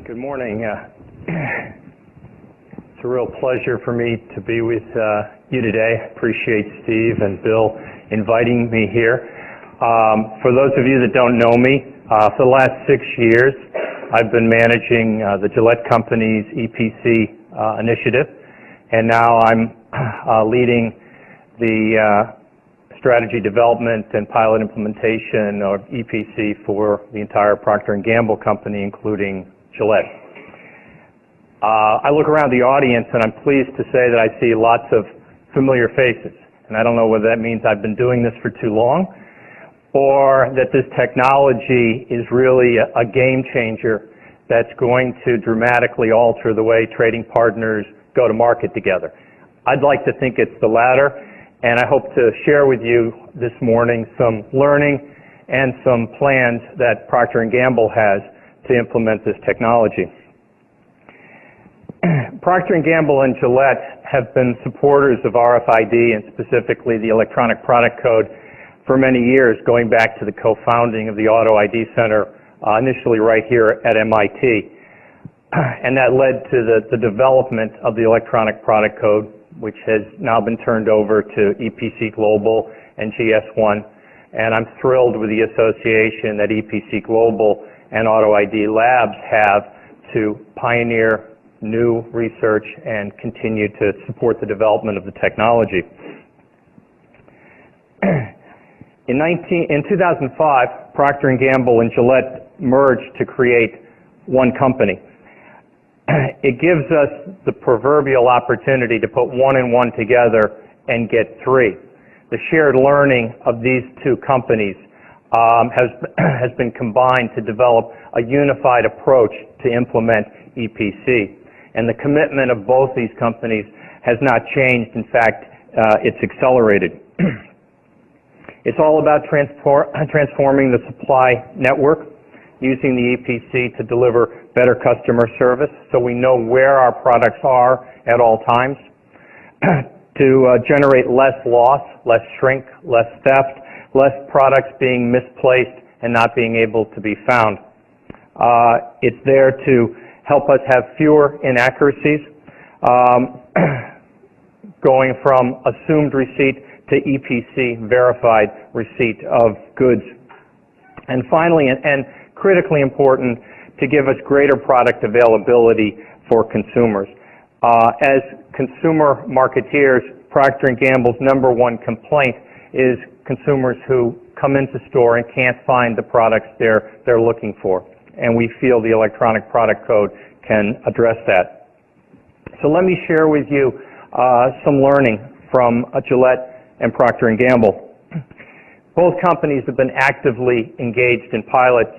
Good morning. It's a real pleasure for me to be with you today. I appreciate Steve and Bill inviting me here. For those of you that don't know me, for the last 6 years, I've been managing the Gillette Company's EPC initiative, and now I'm leading the strategy development and pilot implementation of EPC for the entire Procter & Gamble company, including Gillette. I look around the audience and I'm pleased to say that I see lots of familiar faces. And I don't know whether that means I've been doing this for too long or that this technology is really a game changer that's going to dramatically alter the way trading partners go to market together. I'd like to think it's the latter, and I hope to share with you this morning some learning and some plans that Procter & Gamble has to implement this technology. Procter & Gamble and Gillette have been supporters of RFID and specifically the electronic product code for many years, going back to the co-founding of the Auto ID Center, initially right here at MIT. And that led to the development of the electronic product code, which has now been turned over to EPC Global and GS1. And I'm thrilled with the association that EPC Global and Auto ID Labs have to pioneer new research and continue to support the development of the technology. In 2005, Procter & Gamble and Gillette merged to create one company. It gives us the proverbial opportunity to put one and one together and get three. The shared learning of these two companies has been combined to develop a unified approach to implement EPC. And the commitment of both these companies has not changed. In fact, it's accelerated. It's all about transforming the supply network, using the EPC to deliver better customer service so we know where our products are at all times, to generate less loss, less shrink, less theft, less products being misplaced and not being able to be found. It's there to help us have fewer inaccuracies, going from assumed receipt to EPC verified receipt of goods. And finally, and critically important, to give us greater product availability for consumers. As consumer marketeers, Procter & Gamble's #1 complaint is consumers who come into store and can't find the products they're looking for. And we feel the electronic product code can address that. So let me share with you some learning from Gillette and Procter & Gamble. Both companies have been actively engaged in pilots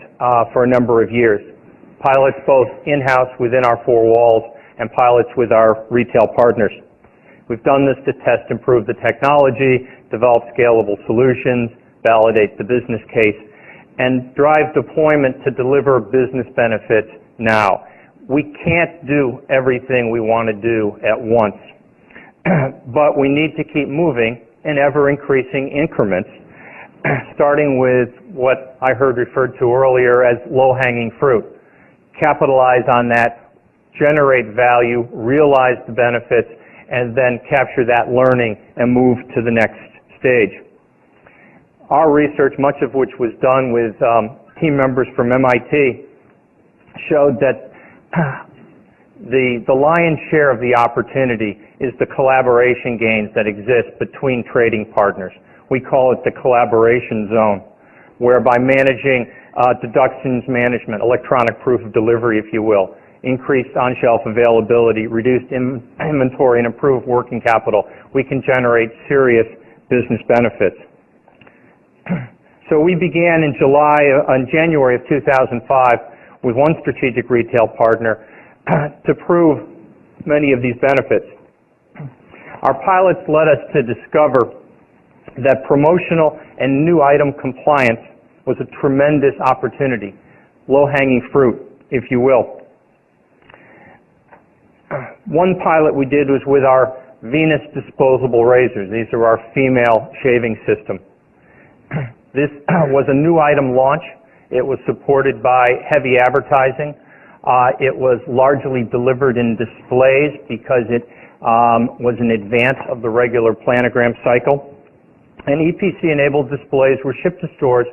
for a number of years. Pilots both in-house within our four walls and pilots with our retail partners. We've done this to test, improve the technology, develop scalable solutions, validate the business case, and drive deployment to deliver business benefits now. We can't do everything we want to do at once, but we need to keep moving in ever-increasing increments, starting with what I heard referred to earlier as low-hanging fruit. Capitalize on that, generate value, realize the benefits, and then capture that learning and move to the next stage. Our research, much of which was done with team members from MIT, showed that the lion's share of the opportunity is the collaboration gains that exist between trading partners. We call it the collaboration zone, where by managing deductions management, electronic proof of delivery, if you will, increased on-shelf availability, reduced inventory, and improved working capital, we can generate serious business benefits. So we began in January of 2005 with one strategic retail partner to prove many of these benefits. Our pilots led us to discover that promotional and new item compliance was a tremendous opportunity, low-hanging fruit, if you will. One pilot we did was with our Venus disposable razors. These are our female shaving system. This was a new item launch. It was supported by heavy advertising. It was largely delivered in displays because it was in advance of the regular planogram cycle. And EPC-enabled displays were shipped to stores,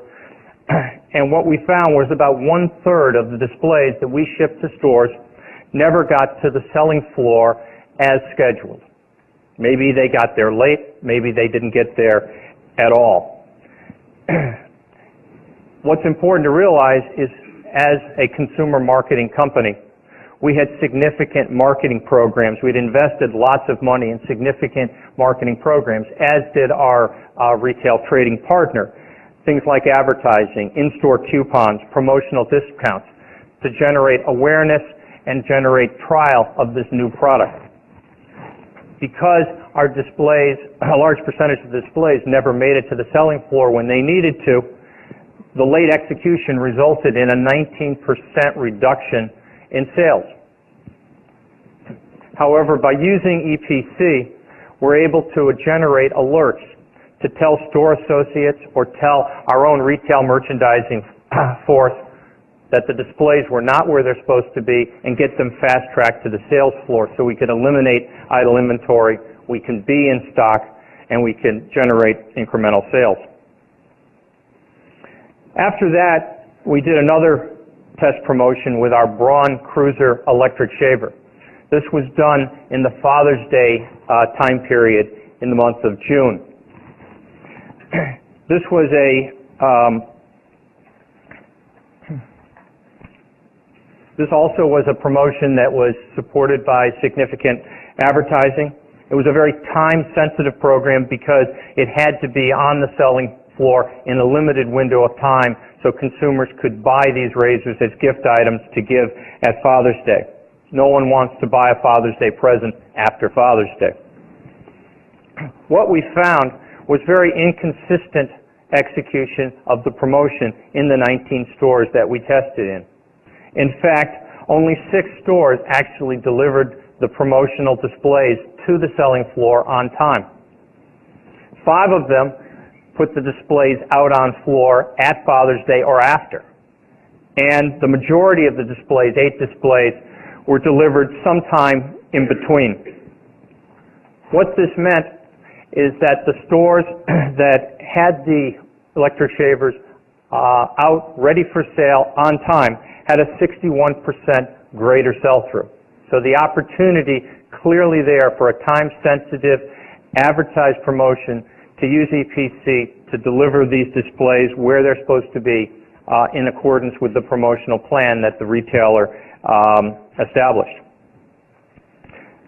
and what we found was about 1/3 of the displays that we shipped to stores never got to the selling floor as scheduled. Maybe they got there late, maybe they didn't get there at all. What's important to realize is, as a consumer marketing company, we had significant marketing programs. We'd invested lots of money in significant marketing programs, as did our retail trading partner. Things like advertising, in-store coupons, promotional discounts to generate awareness and generate trial of this new product. Because our displays, a large percentage of the displays never made it to the selling floor when they needed to, the late execution resulted in a 19% reduction in sales. However, by using EPC, we're able to generate alerts to tell store associates or tell our own retail merchandising force that the displays were not where they're supposed to be and get them fast-tracked to the sales floor so we can eliminate idle inventory, we can be in stock, and we can generate incremental sales. After that, we did another test promotion with our Braun Cruiser electric shaver. This was done in the Father's Day time period in the month of June. This was this also was a promotion that was supported by significant advertising. It was a very time-sensitive program because it had to be on the selling floor in a limited window of time so consumers could buy these razors as gift items to give at Father's Day. No one wants to buy a Father's Day present after Father's Day. What we found was very inconsistent execution of the promotion in the 19 stores that we tested in. In fact, only 6 stores actually delivered the promotional displays to the selling floor on time. 5 of them put the displays out on floor at Father's Day or after. And the majority of the displays, 8 displays, were delivered sometime in between. What this meant is that the stores that had the electric shavers out ready for sale on time had a 61% greater sell-through. So the opportunity clearly there for a time-sensitive advertised promotion to use EPC to deliver these displays where they're supposed to be in accordance with the promotional plan that the retailer established.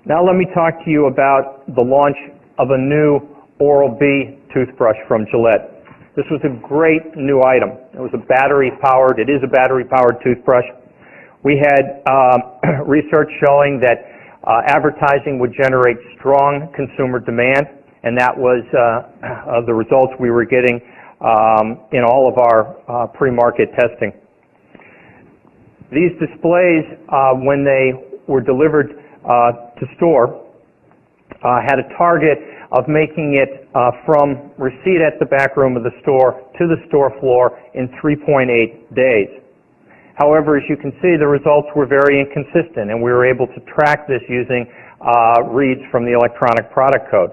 Now let me talk to you about the launch of a new Oral-B toothbrush from Gillette. This was a great new item. It was a battery-powered, it is a battery-powered toothbrush. We had research showing that advertising would generate strong consumer demand, and that was the results we were getting in all of our pre-market testing. These displays, when they were delivered to store, had a target of making it from receipt at the back room of the store to the store floor in 3.8 days. However, as you can see, the results were very inconsistent, and we were able to track this using reads from the electronic product code.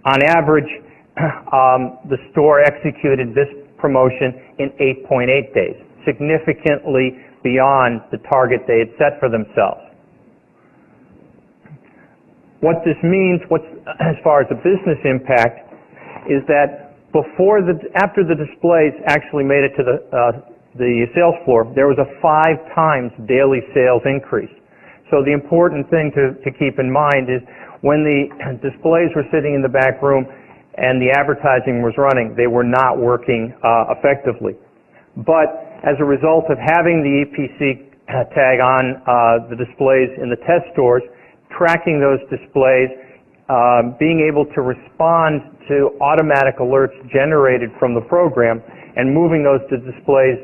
On average, the store executed this promotion in 8.8 days, significantly beyond the target they had set for themselves. What this means, as far as the business impact, is that after the displays actually made it to the sales floor, there was a 5 times daily sales increase. So the important thing to keep in mind is when the displays were sitting in the back room and the advertising was running, they were not working effectively. But as a result of having the EPC tag on the displays in the test stores, tracking those displays, being able to respond to automatic alerts generated from the program, and moving those displays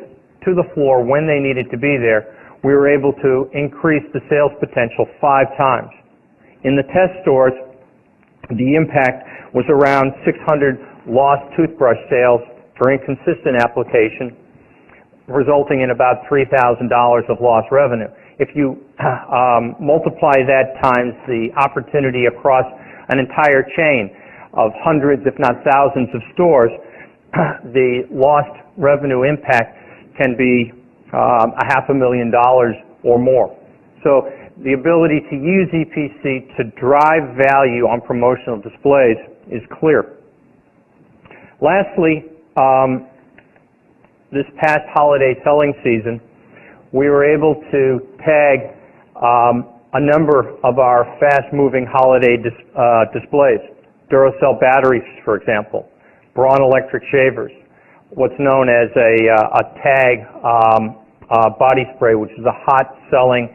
to the floor when they needed to be there, we were able to increase the sales potential 5 times. In the test stores, the impact was around 600 lost toothbrush sales for inconsistent application, resulting in about $3,000 of lost revenue. If you multiply that times the opportunity across an entire chain of hundreds, if not thousands of stores, the lost revenue impact can be $500,000 or more. So the ability to use EPC to drive value on promotional displays is clear. Lastly, this past holiday selling season, we were able to tag a number of our fast-moving holiday displays. Duracell batteries, for example, Braun electric shavers, what's known as a tag body spray, which is a hot-selling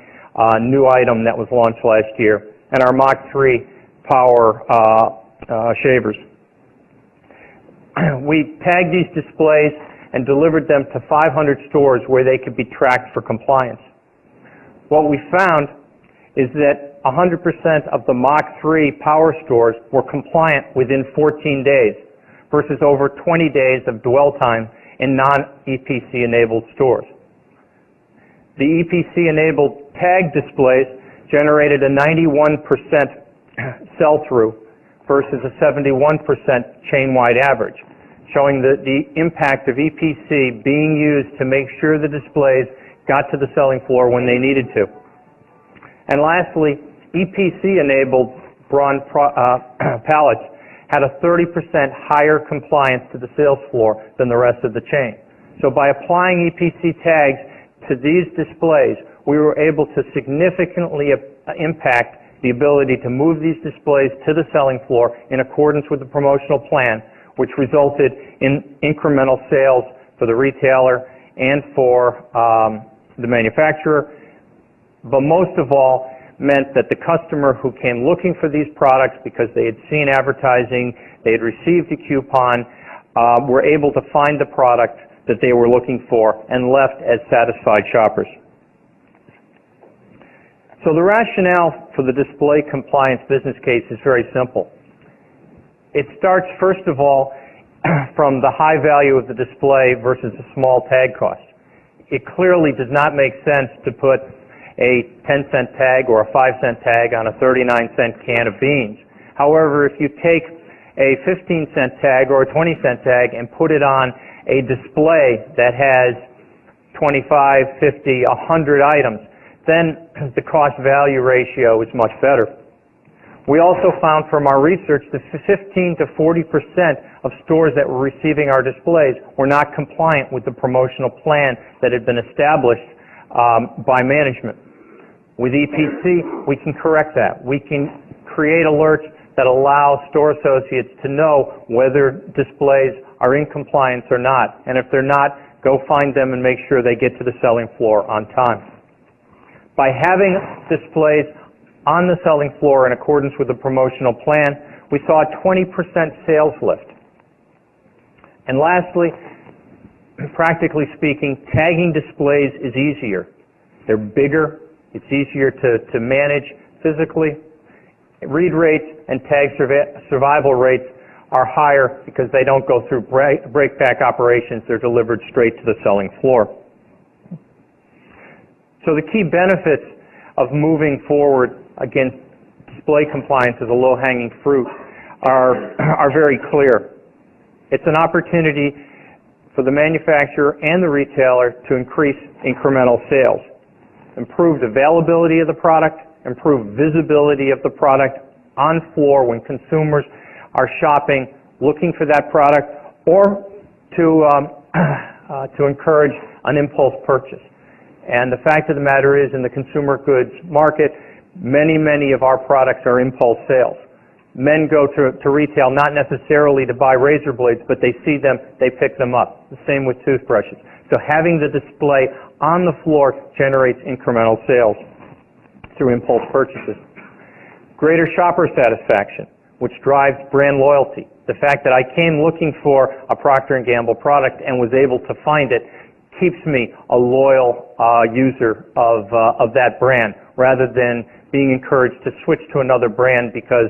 new item that was launched last year, and our Mach 3 power shavers. We tagged these displays and delivered them to 500 stores where they could be tracked for compliance. What we found is that 100% of the Mach 3 power stores were compliant within 14 days versus over 20 days of dwell time in non-EPC enabled stores. The EPC enabled tag displays generated a 91% sell-through versus a 71% chain-wide average, showing the impact of EPC being used to make sure the displays got to the selling floor when they needed to. And lastly, EPC-enabled Braun pallets had a 30% higher compliance to the sales floor than the rest of the chain. So by applying EPC tags to these displays, we were able to significantly impact the ability to move these displays to the selling floor in accordance with the promotional plan, which resulted in incremental sales for the retailer and for the manufacturer, but most of all meant that the customer who came looking for these products because they had seen advertising, they had received a coupon, were able to find the product that they were looking for and left as satisfied shoppers. So the rationale for the display compliance business case is very simple. It starts, first of all, from the high value of the display versus a small tag cost. It clearly does not make sense to put a 10-cent tag or a 5-cent tag on a 39-cent can of beans. However, if you take a 15-cent tag or a 20-cent tag and put it on a display that has 25, 50, 100 items, then the cost-value ratio is much better. We also found from our research that 15 to 40% of stores that were receiving our displays were not compliant with the promotional plan that had been established by management. With EPC, we can correct that. We can create alerts that allow store associates to know whether displays are in compliance or not. And if they're not, go find them and make sure they get to the selling floor on time. By having displays on the selling floor in accordance with the promotional plan, we saw a 20% sales lift. And lastly, practically speaking, tagging displays is easier. They're bigger, it's easier to manage physically. Read rates and tag survival rates are higher because they don't go through break-back operations. They're delivered straight to the selling floor. So the key benefits of moving forward against display compliance as a low-hanging fruit are very clear. It's an opportunity for the manufacturer and the retailer to increase incremental sales, improved availability of the product, improved visibility of the product on floor when consumers are shopping, looking for that product, or to encourage an impulse purchase. And the fact of the matter is, in the consumer goods market, many of our products are impulse sales. Men go to retail not necessarily to buy razor blades, but they see them, they pick them up. The same with toothbrushes. So having the display on the floor generates incremental sales through impulse purchases. Greater shopper satisfaction, which drives brand loyalty. The fact that I came looking for a Procter & Gamble product and was able to find it keeps me a loyal user of that brand, rather than being encouraged to switch to another brand because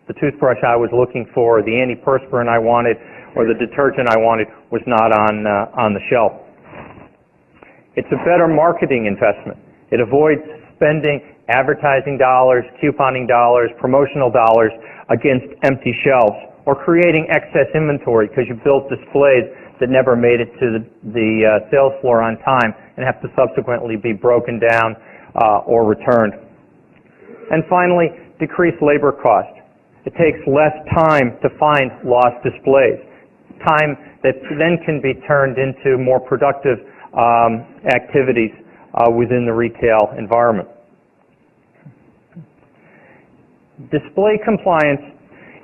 the toothbrush I was looking for, or the antiperspirant I wanted, or the detergent I wanted was not on the shelf. It's a better marketing investment. It avoids spending advertising dollars, couponing dollars, promotional dollars against empty shelves, or creating excess inventory because you built displays that never made it to the sales floor on time and have to subsequently be broken down or returned. And finally, decrease labor cost. It takes less time to find lost displays, time that then can be turned into more productive activities within the retail environment. Display compliance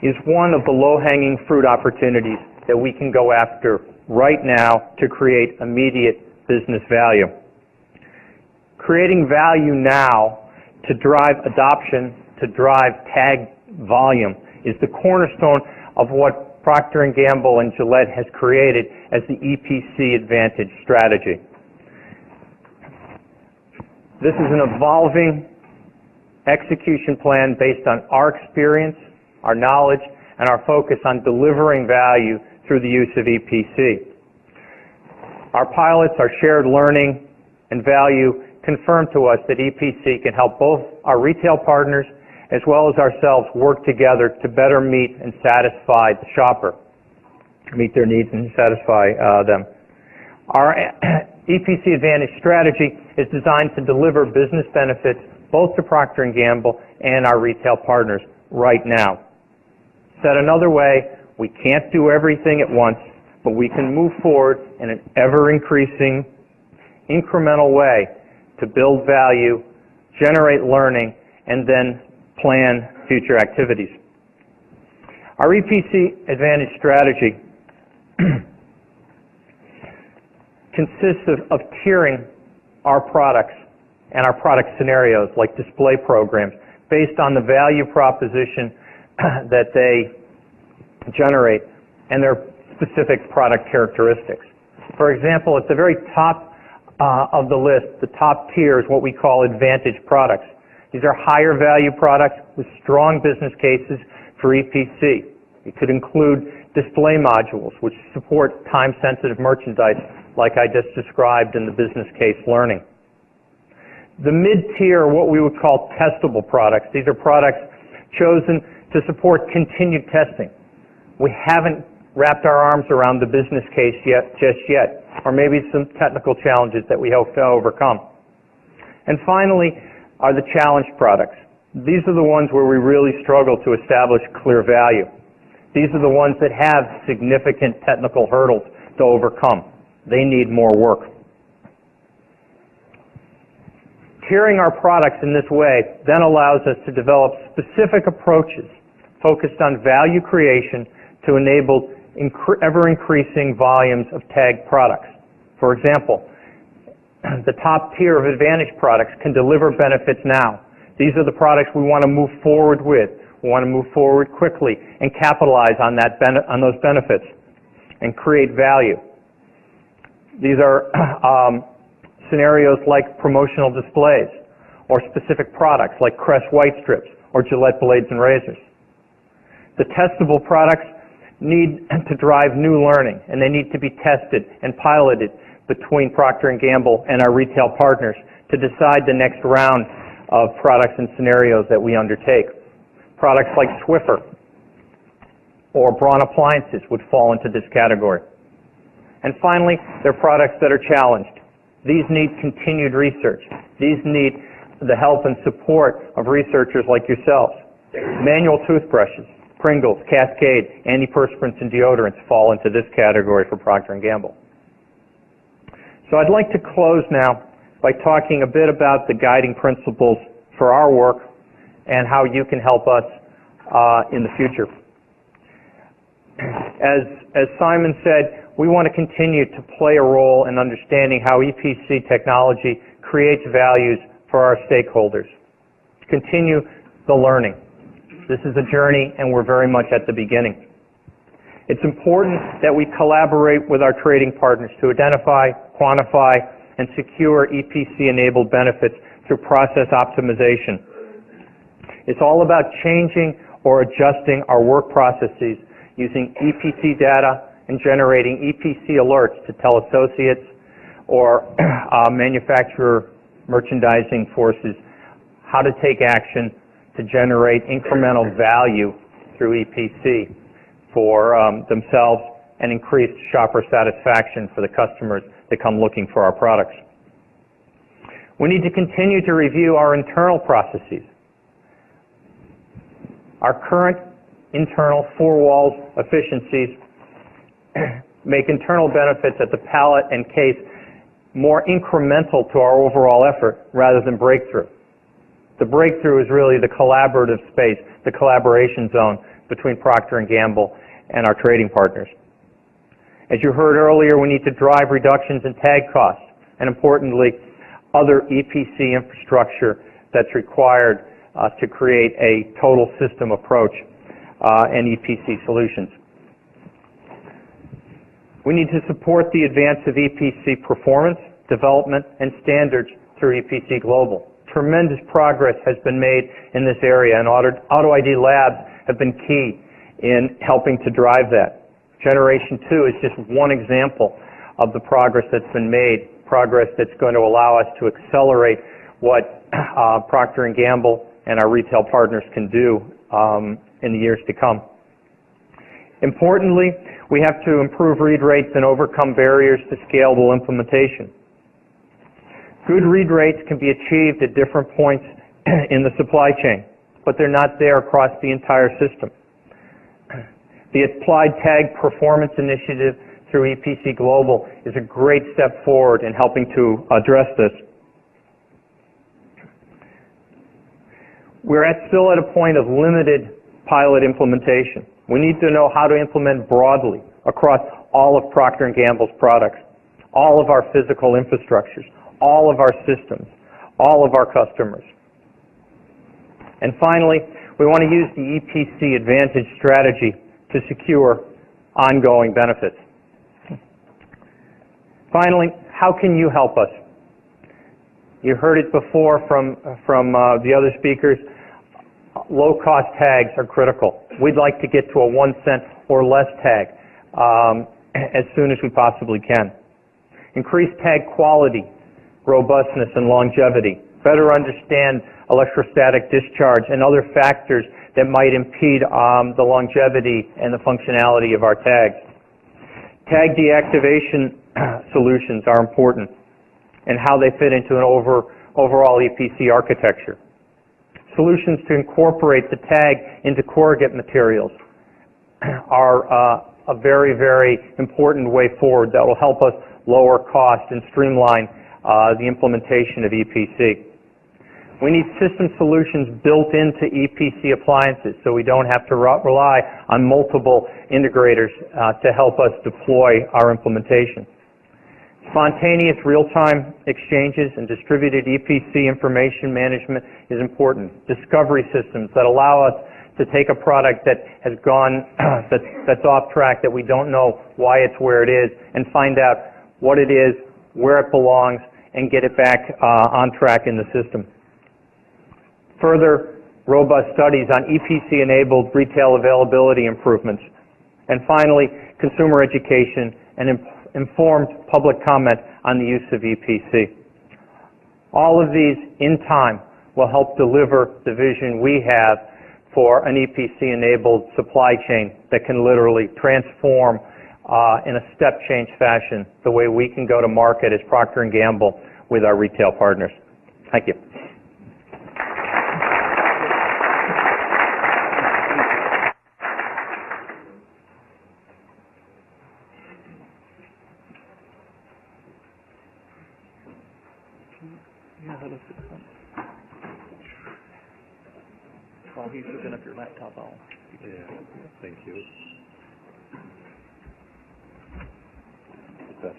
is one of the low-hanging fruit opportunities that we can go after right now to create immediate business value. Creating value now to drive adoption, to drive tag volume, is the cornerstone of what Procter & Gamble and Gillette has created as the EPC Advantage strategy. This is an evolving execution plan based on our experience, our knowledge, and our focus on delivering value through the use of EPC. Our pilots, our shared learning and value confirm to us that EPC can help both our retail partners as well as ourselves work together to better meet and satisfy the shopper, meet their needs and satisfy them. Our EPC Advantage strategy is designed to deliver business benefits both to Procter & Gamble and our retail partners right now. Said another way, we can't do everything at once, but we can move forward in an ever-increasing, incremental way to build value, generate learning, and then plan future activities. Our EPC Advantage strategy consists of tiering our products and our product scenarios, like display programs, based on the value proposition that they generate and their specific product characteristics. For example, at the very top of the list, the top tier is what we call Advantage products. These are higher value products with strong business cases for EPC. It could include display modules, which support time-sensitive merchandise, like I just described in the business case learning. The mid-tier are what we would call testable products. These are products chosen to support continued testing. We haven't wrapped our arms around the business case just yet, or maybe some technical challenges that we hope to overcome. And finally are the challenged products. These are the ones where we really struggle to establish clear value. These are the ones that have significant technical hurdles to overcome. They need more work. Tiering our products in this way then allows us to develop specific approaches focused on value creation to enable ever-increasing volumes of tagged products. For example, the top tier of Advantage products can deliver benefits now. These are the products we want to move forward with. We want to move forward quickly and capitalize on those benefits and create value. These are scenarios like promotional displays or specific products like Crest White Strips or Gillette Blades and Razors. The testable products need to drive new learning, and they need to be tested and piloted between Procter & Gamble and our retail partners to decide the next round of products and scenarios that we undertake. Products like Swiffer or Braun appliances would fall into this category. And finally, there are products that are challenged. These need continued research. These need the help and support of researchers like yourselves. Manual toothbrushes, Pringles, Cascade, antiperspirants, and deodorants fall into this category for Procter & Gamble. So I'd like to close now by talking a bit about the guiding principles for our work and how you can help us in the future. As Simon said, we want to continue to play a role in understanding how EPC technology creates values for our stakeholders. Continue the learning. This is a journey, and we're very much at the beginning. It's important that we collaborate with our trading partners to identify, quantify, and secure EPC-enabled benefits through process optimization. It's all about changing or adjusting our work processes using EPC data and generating EPC alerts to tell associates or manufacturer merchandising forces how to take action to generate incremental value through EPC for themselves and increase shopper satisfaction for the customers that come looking for our products. We need to continue to review our internal processes. Our current internal four-walls efficiencies make internal benefits at the pallet and case more incremental to our overall effort rather than breakthrough. The breakthrough is really the collaborative space, the collaboration zone between Procter & Gamble and our trading partners. As you heard earlier, we need to drive reductions in tag costs and, importantly, other EPC infrastructure that's required to create a total system approach and EPC solutions. We need to support the advance of EPC performance, development, and standards through EPC Global. Tremendous progress has been made in this area, and Auto ID labs have been key in helping to drive that. Generation 2 is just one example of the progress that's been made, progress that's going to allow us to accelerate what Procter & Gamble and our retail partners can do in the years to come. Importantly, we have to improve read rates and overcome barriers to scalable implementation. Good read rates can be achieved at different points in the supply chain, but they're not there across the entire system. The Applied Tag Performance Initiative through EPC Global is a great step forward in helping to address this. We're still at a point of limited pilot implementation. We need to know how to implement broadly across all of Procter & Gamble's products, all of our physical infrastructures, all of our systems, all of our customers. And finally, we want to use the EPC Advantage strategy to secure ongoing benefits. Finally, how can you help us? You heard it before from the other speakers. Low-cost tags are critical. We'd like to get to a 1 cent or less tag as soon as we possibly can. Increase tag quality, robustness, and longevity. Better understand electrostatic discharge and other factors that might impede the longevity and the functionality of our tags. Tag deactivation solutions are important and how they fit into an overall EPC architecture. Solutions to incorporate the tag into corrugate materials are a very, very important way forward that will help us lower cost and streamline the implementation of EPC. We need system solutions built into EPC appliances so we don't have to rely on multiple integrators to help us deploy our implementation. Spontaneous real-time exchanges and distributed EPC information management is important. Discovery systems that allow us to take a product that has gone, that's off track, that we don't know why it's where it is, and find out what it is, where it belongs, and get it back on track in the system. Further robust studies on EPC-enabled retail availability improvements. And finally, consumer education and informed public comment on the use of EPC. All of these, in time, will help deliver the vision we have for an EPC-enabled supply chain that can literally transform in a step-change fashion the way we can go to market as Procter & Gamble with our retail partners. Thank you. While he's hooking up your laptop, Yeah, thank you. That's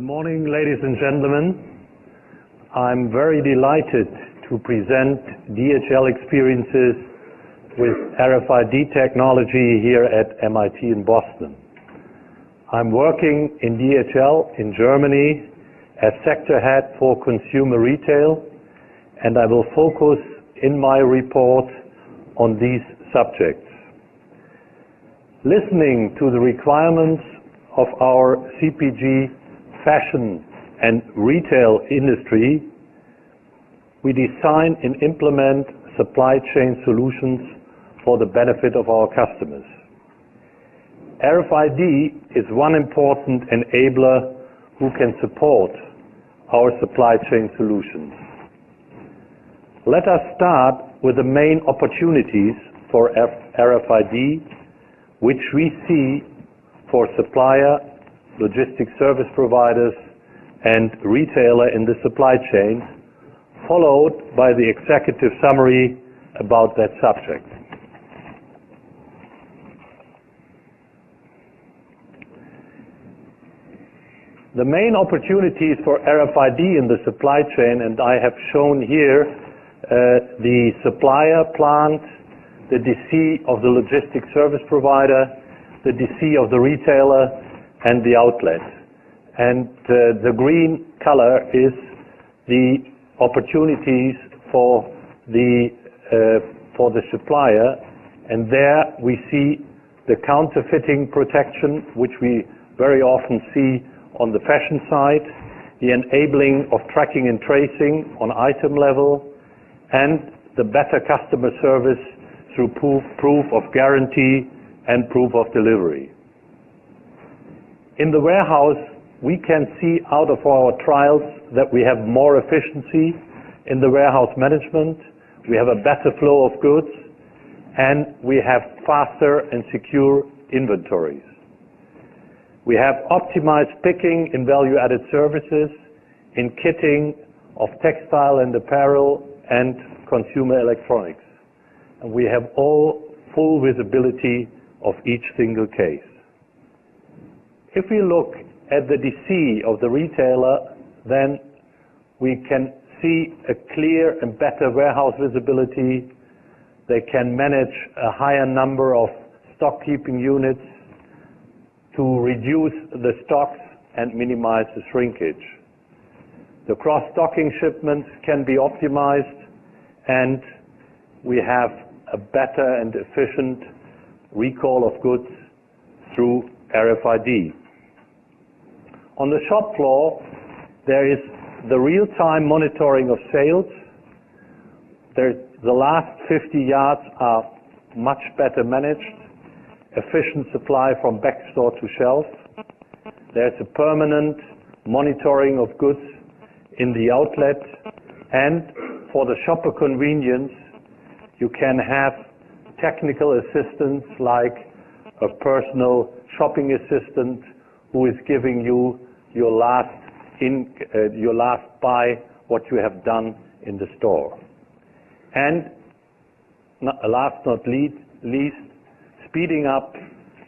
Good morning, ladies and gentlemen. I'm very delighted to present DHL experiences with RFID technology here at MIT in Boston. I'm working in DHL in Germany as sector head for consumer retail, and I will focus in my report on these subjects. Listening to the requirements of our CPG, fashion and retail industry, we design and implement supply chain solutions for the benefit of our customers. RFID is one important enabler who can support our supply chain solutions. Let us start with the main opportunities for RFID, which we see for supplier, logistics service providers, and retailer in the supply chain, followed by the executive summary about that subject. The main opportunities for RFID in the supply chain, and I have shown here the supplier plant, the DC of the logistics service provider, the DC of the retailer, and the outlet. And the green color is the opportunities for the supplier, and there we see the counterfeiting protection, which we very often see on the fashion side, the enabling of tracking and tracing on item level, and the better customer service through proof of guarantee and proof of delivery. In the warehouse, we can see out of our trials that we have more efficiency in the warehouse management, we have a better flow of goods, and we have faster and secure inventories. We have optimized picking in value-added services, in kitting of textile and apparel and consumer electronics. And we have all full visibility of each single case. If we look at the DC of the retailer, then we can see a clear and better warehouse visibility. They can manage a higher number of stock keeping units to reduce the stocks and minimize the shrinkage. The cross-docking shipments can be optimized, and we have a better and efficient recall of goods through RFID. On the shop floor, there is the real-time monitoring of sales. The last 50 yards are much better managed, efficient supply from backstore to shelf. There's a permanent monitoring of goods in the outlet, and for the shopper convenience, you can have technical assistance like a personal shopping assistant who is giving you your last buy, what you have done in the store. And last not least, speeding up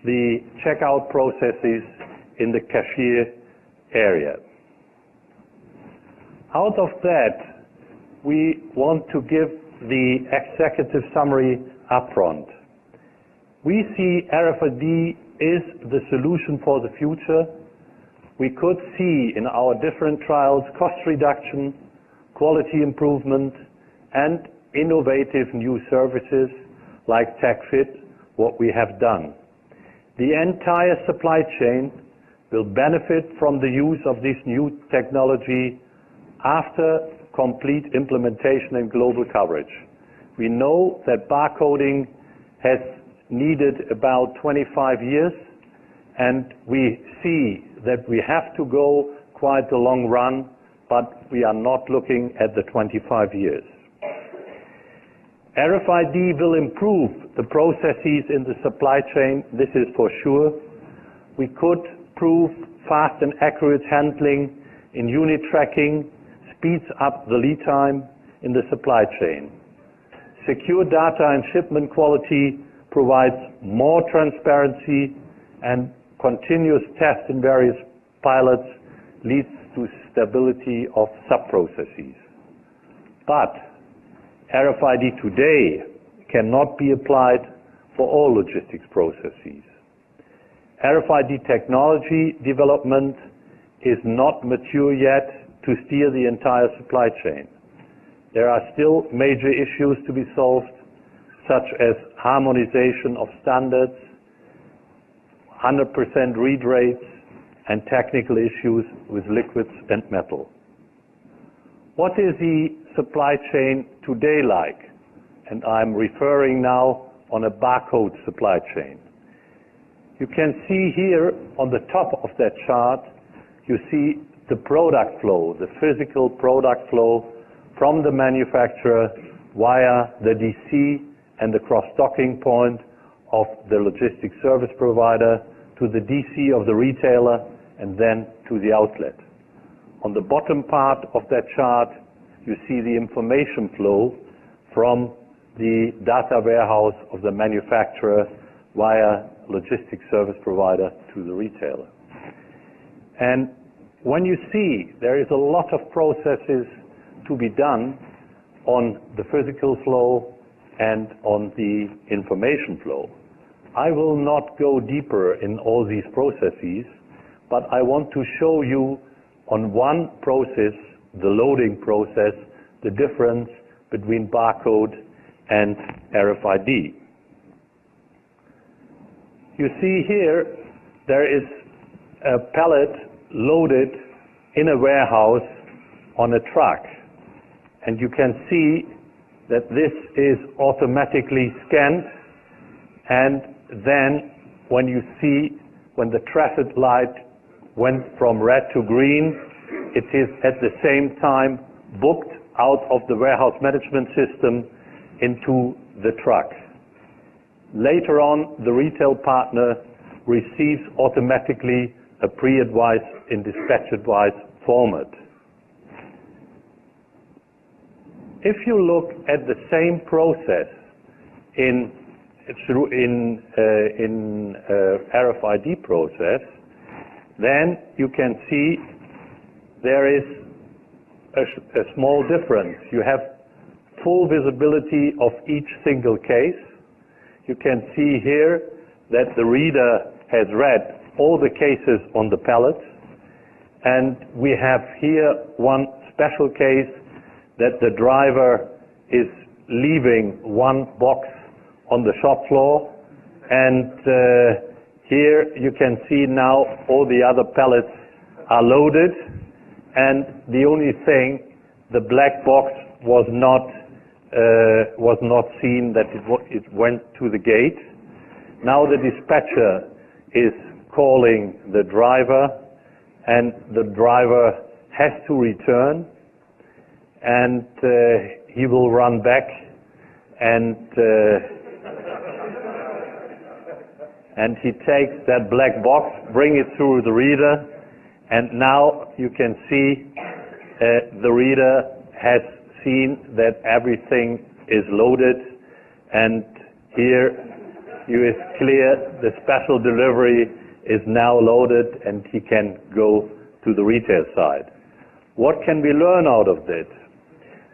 the checkout processes in the cashier area. Out of that, we want to give the executive summary upfront. We see RFID is the solution for the future. We could see in our different trials cost reduction, quality improvement, and innovative new services like TechFit, what we have done. The entire supply chain will benefit from the use of this new technology after complete implementation and global coverage. We know that barcoding has needed about 25 years, and we see that we have to go quite a long run, but we are not looking at the 25 years. RFID will improve the processes in the supply chain, this is for sure. We could prove fast and accurate handling in unit tracking, speeds up the lead time in the supply chain. Secure data and shipment quality provides more transparency, and continuous tests in various pilots leads to stability of sub-processes. But RFID today cannot be applied for all logistics processes. RFID technology development is not mature yet to steer the entire supply chain. There are still major issues to be solved, such as harmonization of standards, 100% read rates, and technical issues with liquids and metal. What is the supply chain today like? And I'm referring now on a barcode supply chain. You can see here on the top of that chart, you see the product flow, the physical product flow from the manufacturer via the DC and the cross-docking point of the logistics service provider to the DC of the retailer and then to the outlet. On the bottom part of that chart, you see the information flow from the data warehouse of the manufacturer via logistics service provider to the retailer. And when you see there is a lot of processes to be done on the physical flow and on the information flow, I will not go deeper in all these processes, but I want to show you on one process, the loading process, the difference between barcode and RFID. You see here there is a pallet loaded in a warehouse on a truck, and you can see that this is automatically scanned, and then when you see when the traffic light went from red to green, it is at the same time booked out of the warehouse management system into the truck. Later on, the retail partner receives automatically a pre-advice in dispatch advice format. If you look at the same process in RFID process, then you can see there is a small difference. You have full visibility of each single case. You can see here that the reader has read all the cases on the pallet, and we have here one special case that the driver is leaving one box on the shop floor, and here you can see now all the other pallets are loaded, and the only thing, the black box was not seen that it went to the gate. Now the dispatcher is calling the driver, and the driver has to return, and he will run back and he takes that black box, bring it through the reader, and now you can see the reader has seen that everything is loaded, and here it is clear the special delivery is now loaded and he can go to the retail side. What can we learn out of this?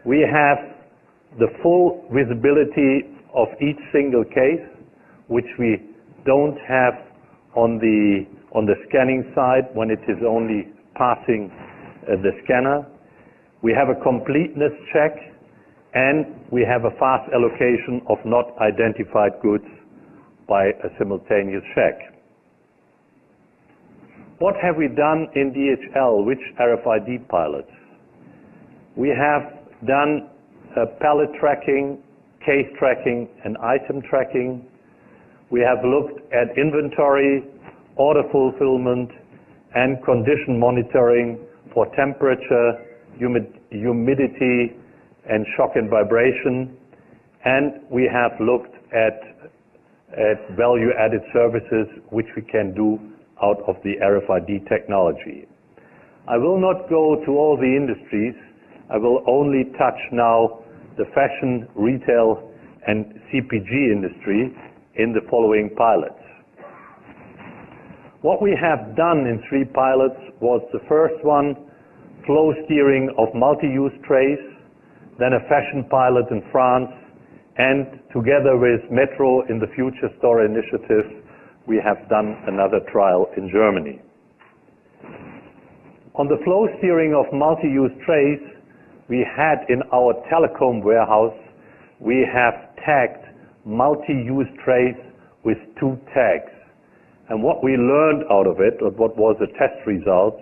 We have the full visibility of each single case, which we don't have on the scanning side when it is only passing the scanner. We have a completeness check, and we have a fast allocation of not identified goods by a simultaneous check. What have we done in DHL? Which RFID pilots? We have done pallet tracking, case tracking, and item tracking. We have looked at inventory, order fulfillment, and condition monitoring for temperature, humidity, and shock and vibration. And we have looked at value-added services which we can do out of the RFID technology. I will not go to all the industries. I will only touch now the fashion, retail, and CPG industry in the following pilots. What we have done in 3 pilots was the first one, flow steering of multi-use trays, then a fashion pilot in France, and together with Metro in the Future Store initiative, we have done another trial in Germany. On the flow steering of multi-use trays, we had in our telecom warehouse, we have tagged multi-use trays with 2 tags. And what we learned out of it, or what was the test results,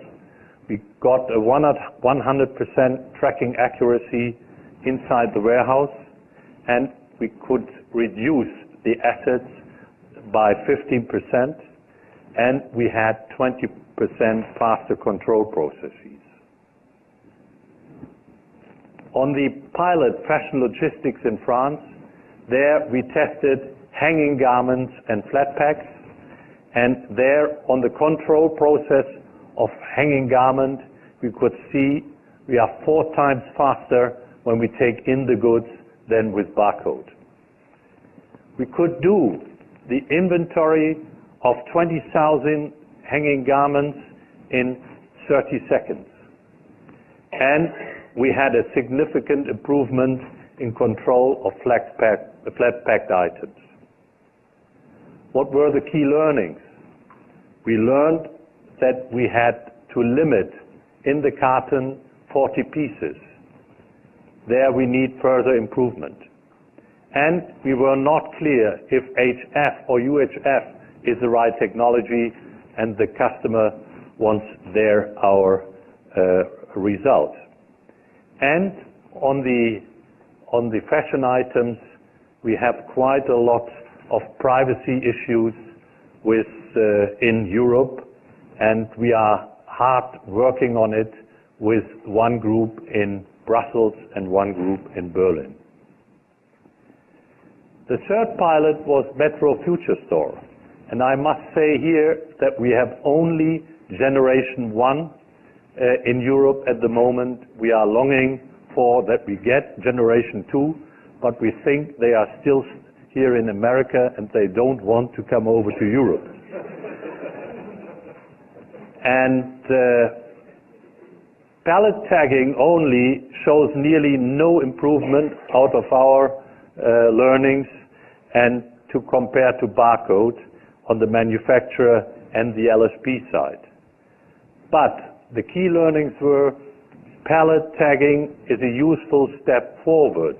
we got a 100% tracking accuracy inside the warehouse, and we could reduce the assets by 15%, and we had 20% faster control processes. On the pilot fashion logistics in France, there we tested hanging garments and flat packs, and there on the control process of hanging garment, we could see we are 4 times faster when we take in the goods than with barcode. We could do the inventory of 20,000 hanging garments in 30 seconds. And we had a significant improvement in control of flat-packed items. What were the key learnings? We learned that we had to limit in the carton 40 pieces. There we need further improvement. And we were not clear if HF or UHF is the right technology, and the customer wants our result. And on the fashion items, we have quite a lot of privacy issues in Europe, and we are hard working on it with one group in Brussels and one group in Berlin. The third pilot was Metro Future Store, and I must say here that we have only generation 1 in Europe at the moment. We are longing for that we get generation 2, but we think they are still here in America and they don't want to come over to Europe. And pallet tagging only shows nearly no improvement out of our learnings, and to compare to barcode on the manufacturer and the LSP side. But the key learnings were pallet tagging is a useful step forward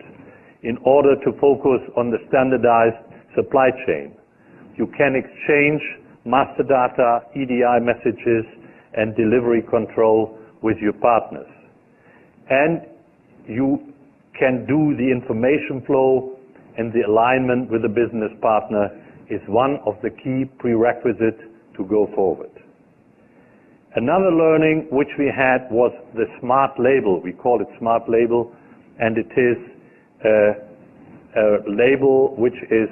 in order to focus on the standardized supply chain. You can exchange master data, EDI messages, and delivery control with your partners. And you can do the information flow, and the alignment with the business partner is one of the key prerequisites to go forward. Another learning which we had was the smart label. We call it smart label, and it is a label which is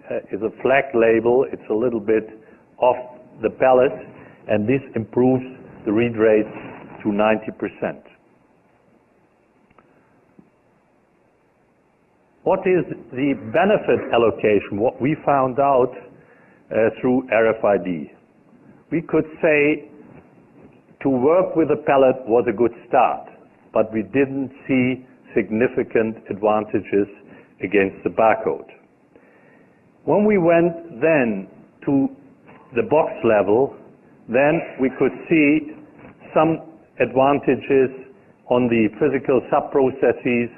a flag label. It's a little bit off the pallet, and this improves the read rate to 90%. What is the benefit allocation? What we found out through RFID. We could say to work with a pallet was a good start, but we didn't see significant advantages against the barcode. When we went then to the box level, then we could see some advantages on the physical sub-processes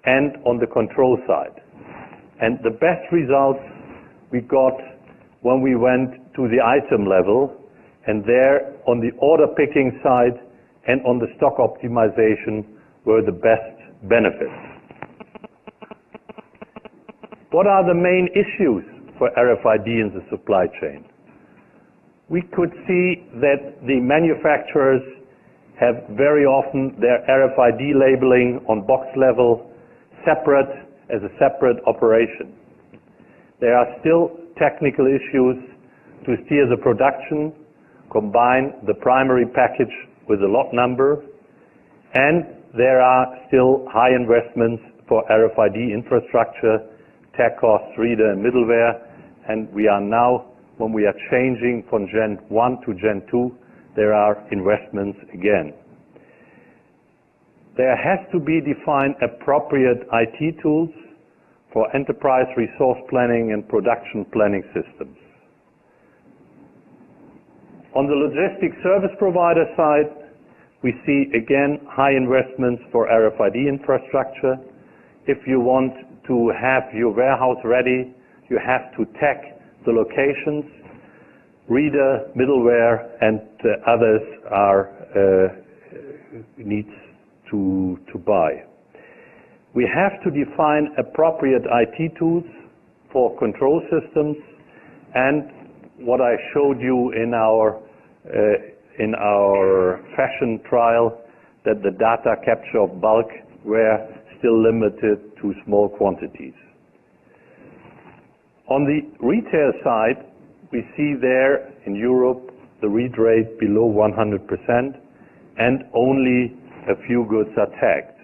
and on the control side. And the best results we got when we went to the item level, and there on the order picking side and on the stock optimization were the best benefits. What are the main issues for RFID in the supply chain? We could see that the manufacturers have very often their RFID labeling on box level separate as a separate operation. There are still technical issues to steer the production, combine the primary package with the lot number, and there are still high investments for RFID infrastructure, tech costs, reader and middleware, and we are now when we are changing from Gen 1 to Gen 2, there are investments again. There has to be defined appropriate IT tools for enterprise resource planning and production planning systems. On the logistics service provider side, we see again high investments for RFID infrastructure. If you want to have your warehouse ready, you have to tag the locations. Reader, middleware, and others are needs to buy. We have to define appropriate IT tools for control systems, and what I showed you in our fashion trial, that the data capture of bulk were still limited to small quantities. On the retail side, we see there in Europe the read rate below 100%, and only a few goods are tagged.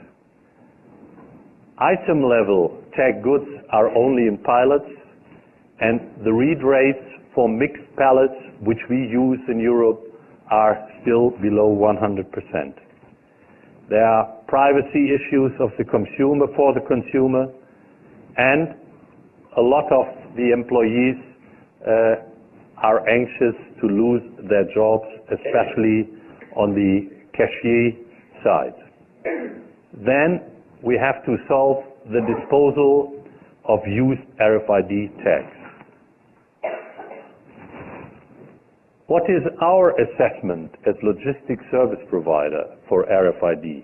Item level tagged goods are only in pilots, and the read rates for mixed pallets, which we use in Europe, are still below 100%. There are privacy issues of the consumer for the consumer, and a lot of the employees are anxious to lose their jobs, especially on the cashier side. Then we have to solve the disposal of used RFID tags. What is our assessment as logistics service provider for RFID?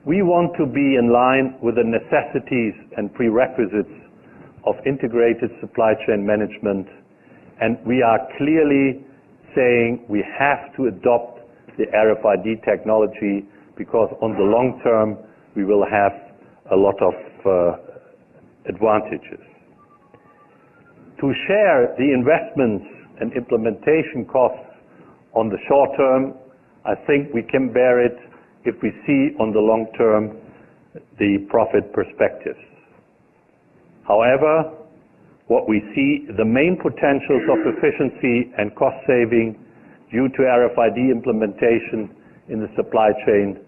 We want to be in line with the necessities and prerequisites of integrated supply chain management, and we are clearly saying we have to adopt the RFID technology because on the long term we will have a lot of advantages. To share the investments and implementation costs on the short term, I think we can bear it if we see on the long term the profit perspectives. However, what we see, the main potentials of efficiency and cost saving due to RFID implementation in the supply chain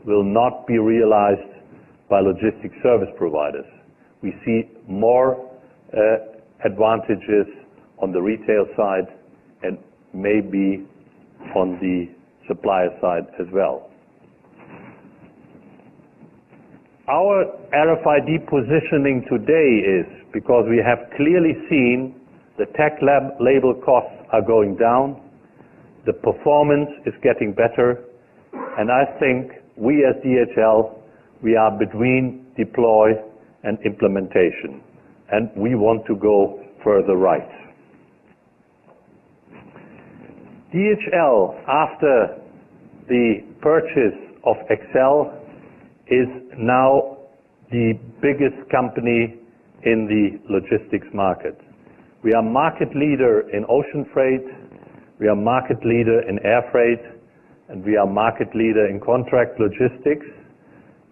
will not be realized by logistics service providers. We see more advantages on the retail side and maybe on the supplier side as well. Our RFID positioning today is because we have clearly seen the tag label costs are going down, the performance is getting better, and I think we as DHL, we are between deploy and implementation, and we want to go further right. DHL, after the purchase of Excel, is now the biggest company in the logistics market. We are market leader in ocean freight, we are market leader in air freight, and we are market leader in contract logistics.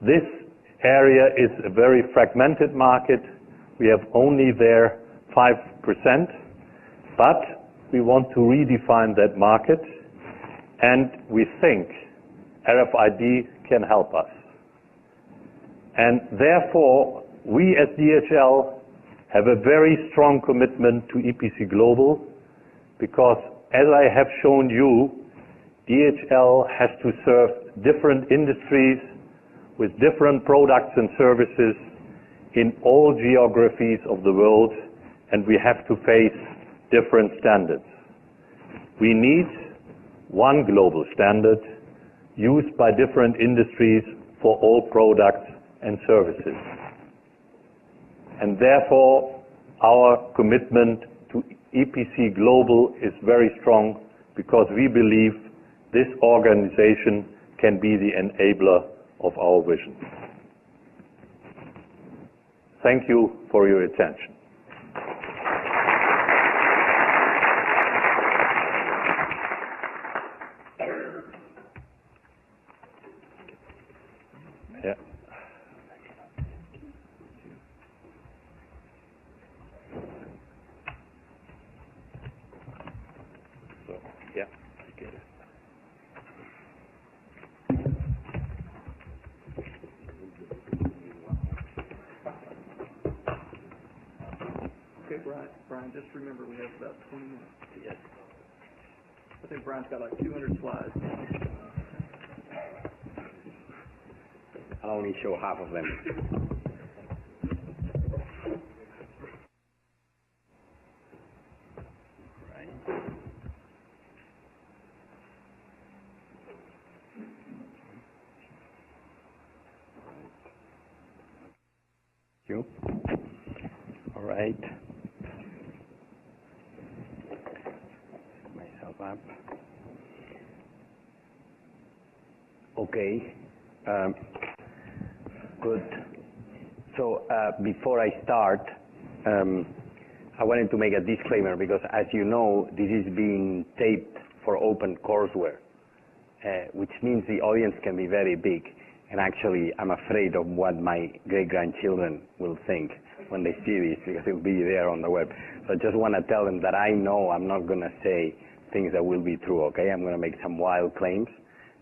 This area is a very fragmented market. We have only there 5%, but we want to redefine that market, and we think RFID can help us. And therefore, we as DHL have a very strong commitment to EPC Global, because as I have shown you, DHL has to serve different industries with different products and services in all geographies of the world, and we have to face different standards. We need one global standard used by different industries for all products and services. And therefore, our commitment to EPC Global is very strong, because we believe this organization can be the enabler of our vision. Thank you for your attention. Yeah. Okay, Brian, just remember we have about 20 minutes. Yes. I think Brian's got like 200 slides. I'll only show half of them. You. All right. Set myself up. Okay. Good. So before I start, I wanted to make a disclaimer because, as you know, this is being taped for open courseware, which means the audience can be very big. And actually, I'm afraid of what my great-grandchildren will think when they see this, because it will be there on the web. So I just want to tell them that I know I'm not going to say things that will be true, okay? I'm going to make some wild claims,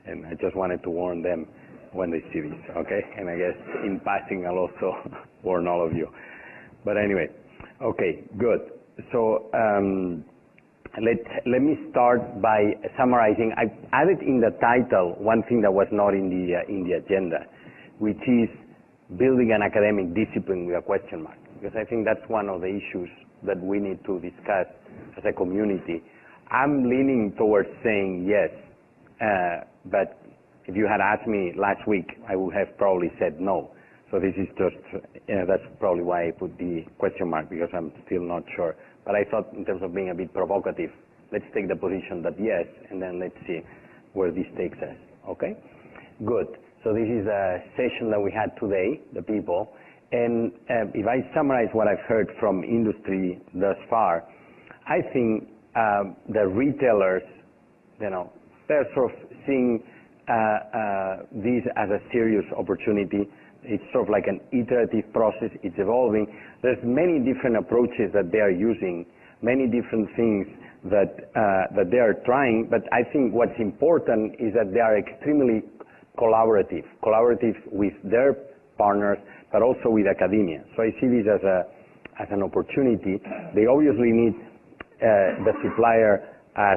and I just wanted to warn them when they see this, okay? And I guess in passing, I'll also warn all of you. But anyway, okay, good. So let me start by summarizing. I added in the title one thing that was not in the agenda, which is building an academic discipline with a question mark, because I think that's one of the issues that we need to discuss as a community. I'm leaning towards saying yes, but if you had asked me last week, I would have probably said no. So this is just, that's probably why I put the question mark, because I'm still not sure. But I thought, in terms of being a bit provocative, let's take the position that yes, and then let's see where this takes us, okay? Good. So this is a session that we had today, the people. And if I summarize what I've heard from industry thus far, I think the retailers, they're sort of seeing this as a serious opportunity. It's sort of like an iterative process. It's evolving. There's many different approaches that they are using, many different things that they are trying. But I think what's important is that they are extremely collaborative with their partners, but also with academia. So I see this as an opportunity. They obviously need the supplier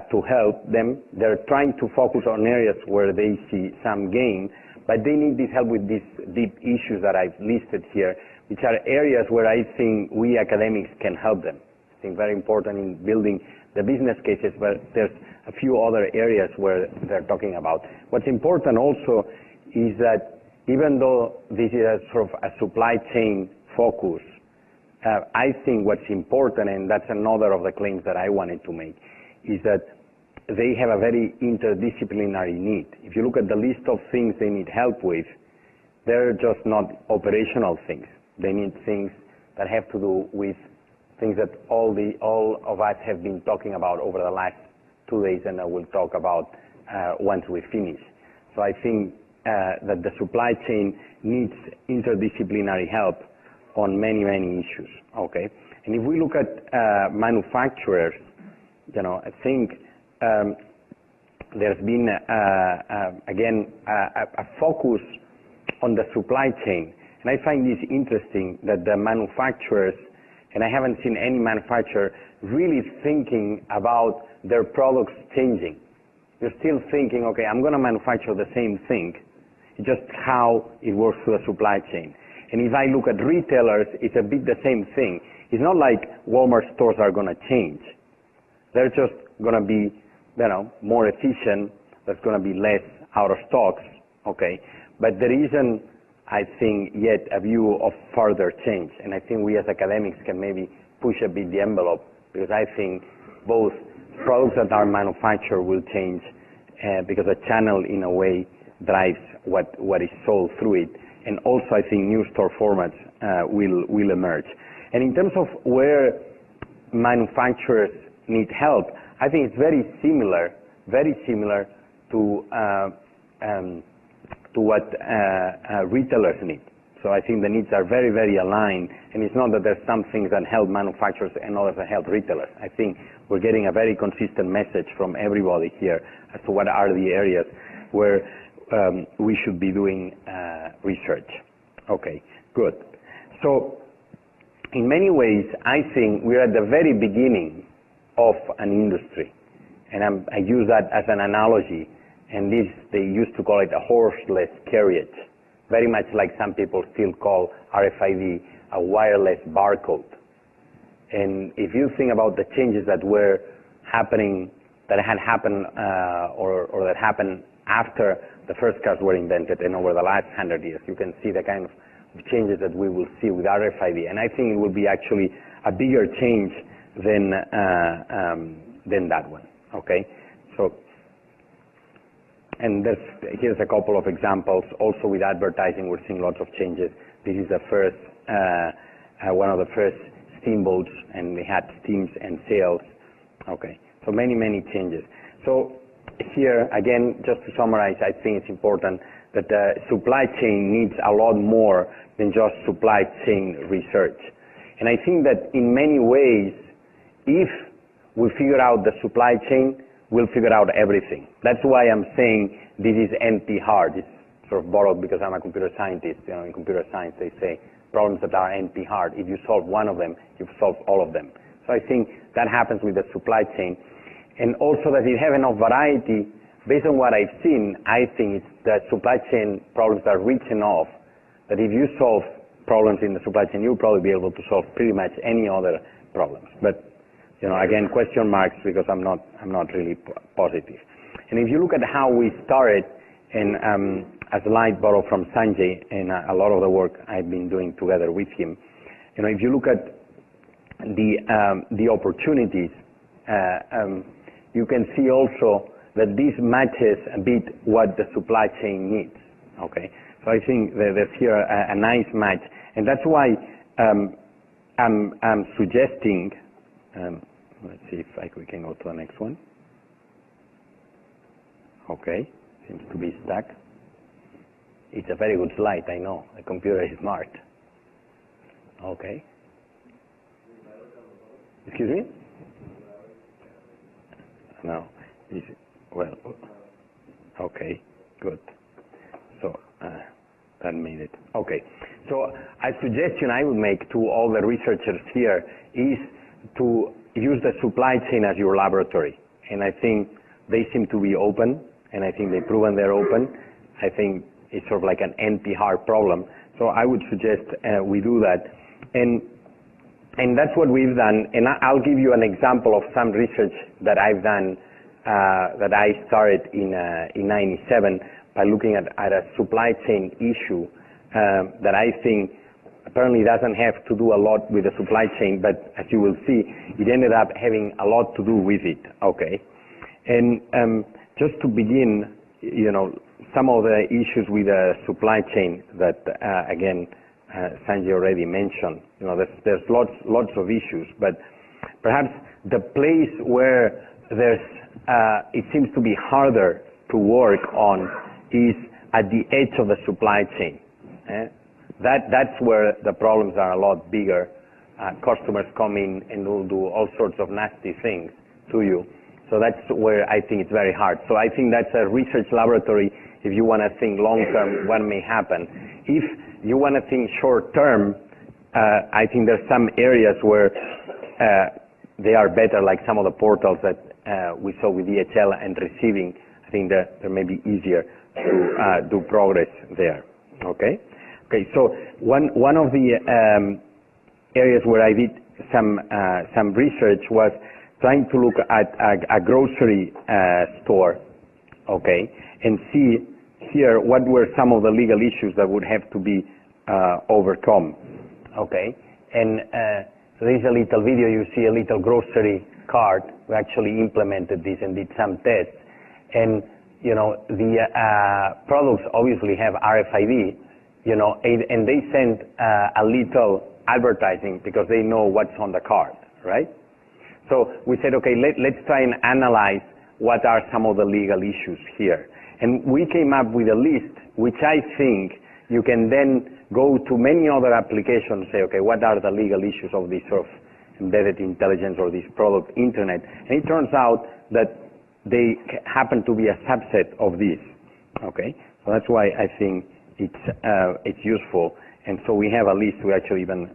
to help them. They're trying to focus on areas where they see some gain, but they need this help with these deep issues that I've listed here, which are areas where I think we academics can help them. I think very important in building the business cases, but there's a few other areas where they're talking about. What's important also is that even though this is a sort of a supply chain focus, I think what's important, and that's another of the claims that I wanted to make, is that they have a very interdisciplinary need. If you look at the list of things they need help with, they're just not operational things. They need things that have to do with things that all of us have been talking about over the last 2 days, and I will talk about once we finish. So I think that the supply chain needs interdisciplinary help on many, many issues, okay? And if we look at manufacturers, I think there's been, again, a focus on the supply chain. And I find this interesting that the manufacturers, and I haven't seen any manufacturer really thinking about their products changing. You're still thinking, okay, I'm going to manufacture the same thing. It's just how it works through the supply chain. And if I look at retailers, it's a bit the same thing. It's not like Walmart stores are going to change. They're just going to be, more efficient. There's going to be less out of stocks, okay? But there isn't, I think, yet a view of further change. And I think we as academics can maybe push a bit the envelope, because I think both products that are manufactured will change because a channel, in a way, drives what is sold through it. And also, I think new store formats will emerge. And in terms of where manufacturers need help, I think it's very similar to what retailers need. So I think the needs are very, very aligned, and it's not that there's some things that help manufacturers and others that help retailers. I think we're getting a very consistent message from everybody here as to what are the areas where we should be doing research. Okay, good. So in many ways, I think we're at the very beginning of an industry. And I use that as an analogy. And this, they used to call it a horseless carriage, very much like some people still call RFID a wireless barcode. And if you think about the changes that were happening, that had happened, or that happened after the first cars were invented and over the last 100 years, you can see the kind of changes that we will see with RFID. And I think it will be actually a bigger change than that one, okay? So, and here's a couple of examples. Also with advertising, we're seeing lots of changes. This is the first, one of the first steamboats, and they had steams and sails. Okay, so many, many changes. So here, again, just to summarize, I think it's important that the supply chain needs a lot more than just supply chain research. And I think that in many ways, if we figure out the supply chain, we'll figure out everything. That's why I'm saying this is NP hard. It's sort of borrowed because I'm a computer scientist. You know, in computer science, they say problems that are NP hard. If you solve one of them, you've solved all of them. So I think that happens with the supply chain. And also that you have enough variety. Based on what I've seen, I think it's the supply chain problems are rich enough that if you solve problems in the supply chain, you'll probably be able to solve pretty much any other problems. But, you know, again, question marks because I'm not really positive. And if you look at how we started, and a slide borrowed from Sanjay and a lot of the work I've been doing together with him, you know, if you look at the opportunities, you can see also that this matches a bit what the supply chain needs. Okay, so I think there's here a nice match, and that's why I'm suggesting. Let's see if we can go to the next one. Okay, seems to be stuck. It's a very good slide, I know. The computer is smart. Okay. Excuse me? No. Well, okay, good. So, that made it. Okay. So, a suggestion I would make to all the researchers here is to use the supply chain as your laboratory. And I think they seem to be open, and I think they've proven they're open. I think it's sort of like an NP hard problem. So I would suggest we do that. And that's what we've done. And I'll give you an example of some research that I've done that I started in 97 by looking at a supply chain issue that I think apparently doesn't have to do a lot with the supply chain, but as you will see, it ended up having a lot to do with it, okay? And just to begin, you know, some of the issues with the supply chain that, again, Sanjay already mentioned. You know, there's lots of issues, but perhaps the place where there's, it seems to be harder to work on is at the edge of the supply chain. That's where the problems are a lot bigger. Customers come in and will do all sorts of nasty things to you. So that's where I think it's very hard. So I think that's a research laboratory if you want to think long term what may happen. If you want to think short term, I think there's some areas where they are better, like some of the portals that we saw with DHL and receiving. I think that they may be easier to do progress there. Okay. Okay. So one of the areas where I did some research was trying to look at a grocery store, okay, and see here what were some of the legal issues that would have to be overcome, okay. And there is a little video. You see a little grocery cart. We actually implemented this and did some tests, and you know the products obviously have RFID, you know, and they send a little advertising because they know what's on the cart, right? So we said, okay, let's try and analyze what are some of the legal issues here. And we came up with a list, which I think you can then go to many other applications and say, okay, what are the legal issues of this sort of embedded intelligence or this product internet? And it turns out that they happen to be a subset of this, okay? So that's why I think it's useful. And so we have a list. We actually even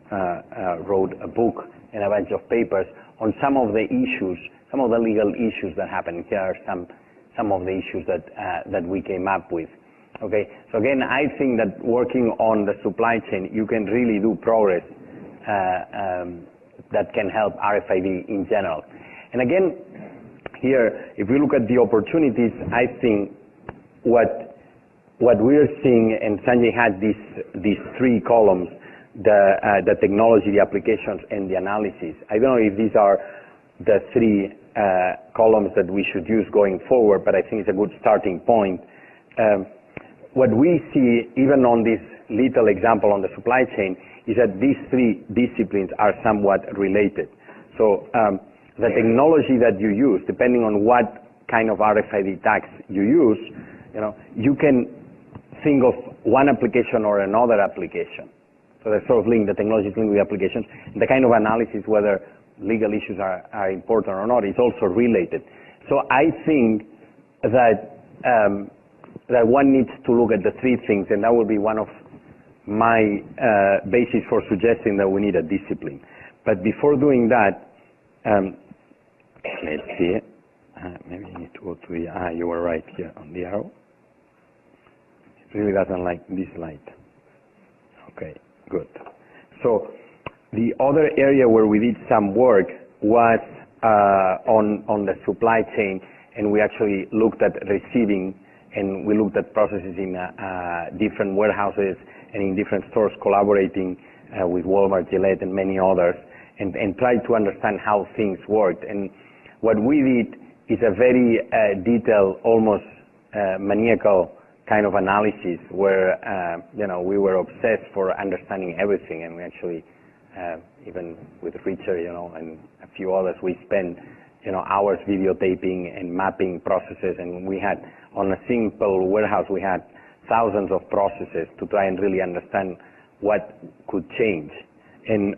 wrote a book and a bunch of papers on some of the issues, some of the legal issues that happen. Here are some of the issues that we came up with. Okay, so again, I think that working on the supply chain, you can really do progress that can help RFID in general. And again, here, if we look at the opportunities, I think what we're seeing, and Sanjay had these three columns, the technology, the applications, and the analysis. I don't know if these are the three columns that we should use going forward, but I think it's a good starting point. What we see, even on this little example on the supply chain, is that these three disciplines are somewhat related. So the technology that you use, depending on what kind of RFID tags you use, you can think of one application or another application. So they're sort of linked, the technology is linked with the applications. The kind of analysis, whether legal issues are important or not, is also related. So I think that that one needs to look at the three things, and that will be one of my basis for suggesting that we need a discipline. But before doing that, let's see. Maybe I need to go to the, you were right here on the arrow. It really doesn't like this light. Okay, good. So the other area where we did some work was on the supply chain, and we actually looked at receiving, and we looked at processes in different warehouses and in different stores, collaborating with Walmart, Gillette, and many others, and tried to understand how things worked. And what we did is a very detailed, almost maniacal kind of analysis where we were obsessed for understanding everything, and we actually even with Richard and a few others, we spent hours videotaping and mapping processes, and we had, on a simple warehouse, we had thousands of processes to try and really understand what could change. And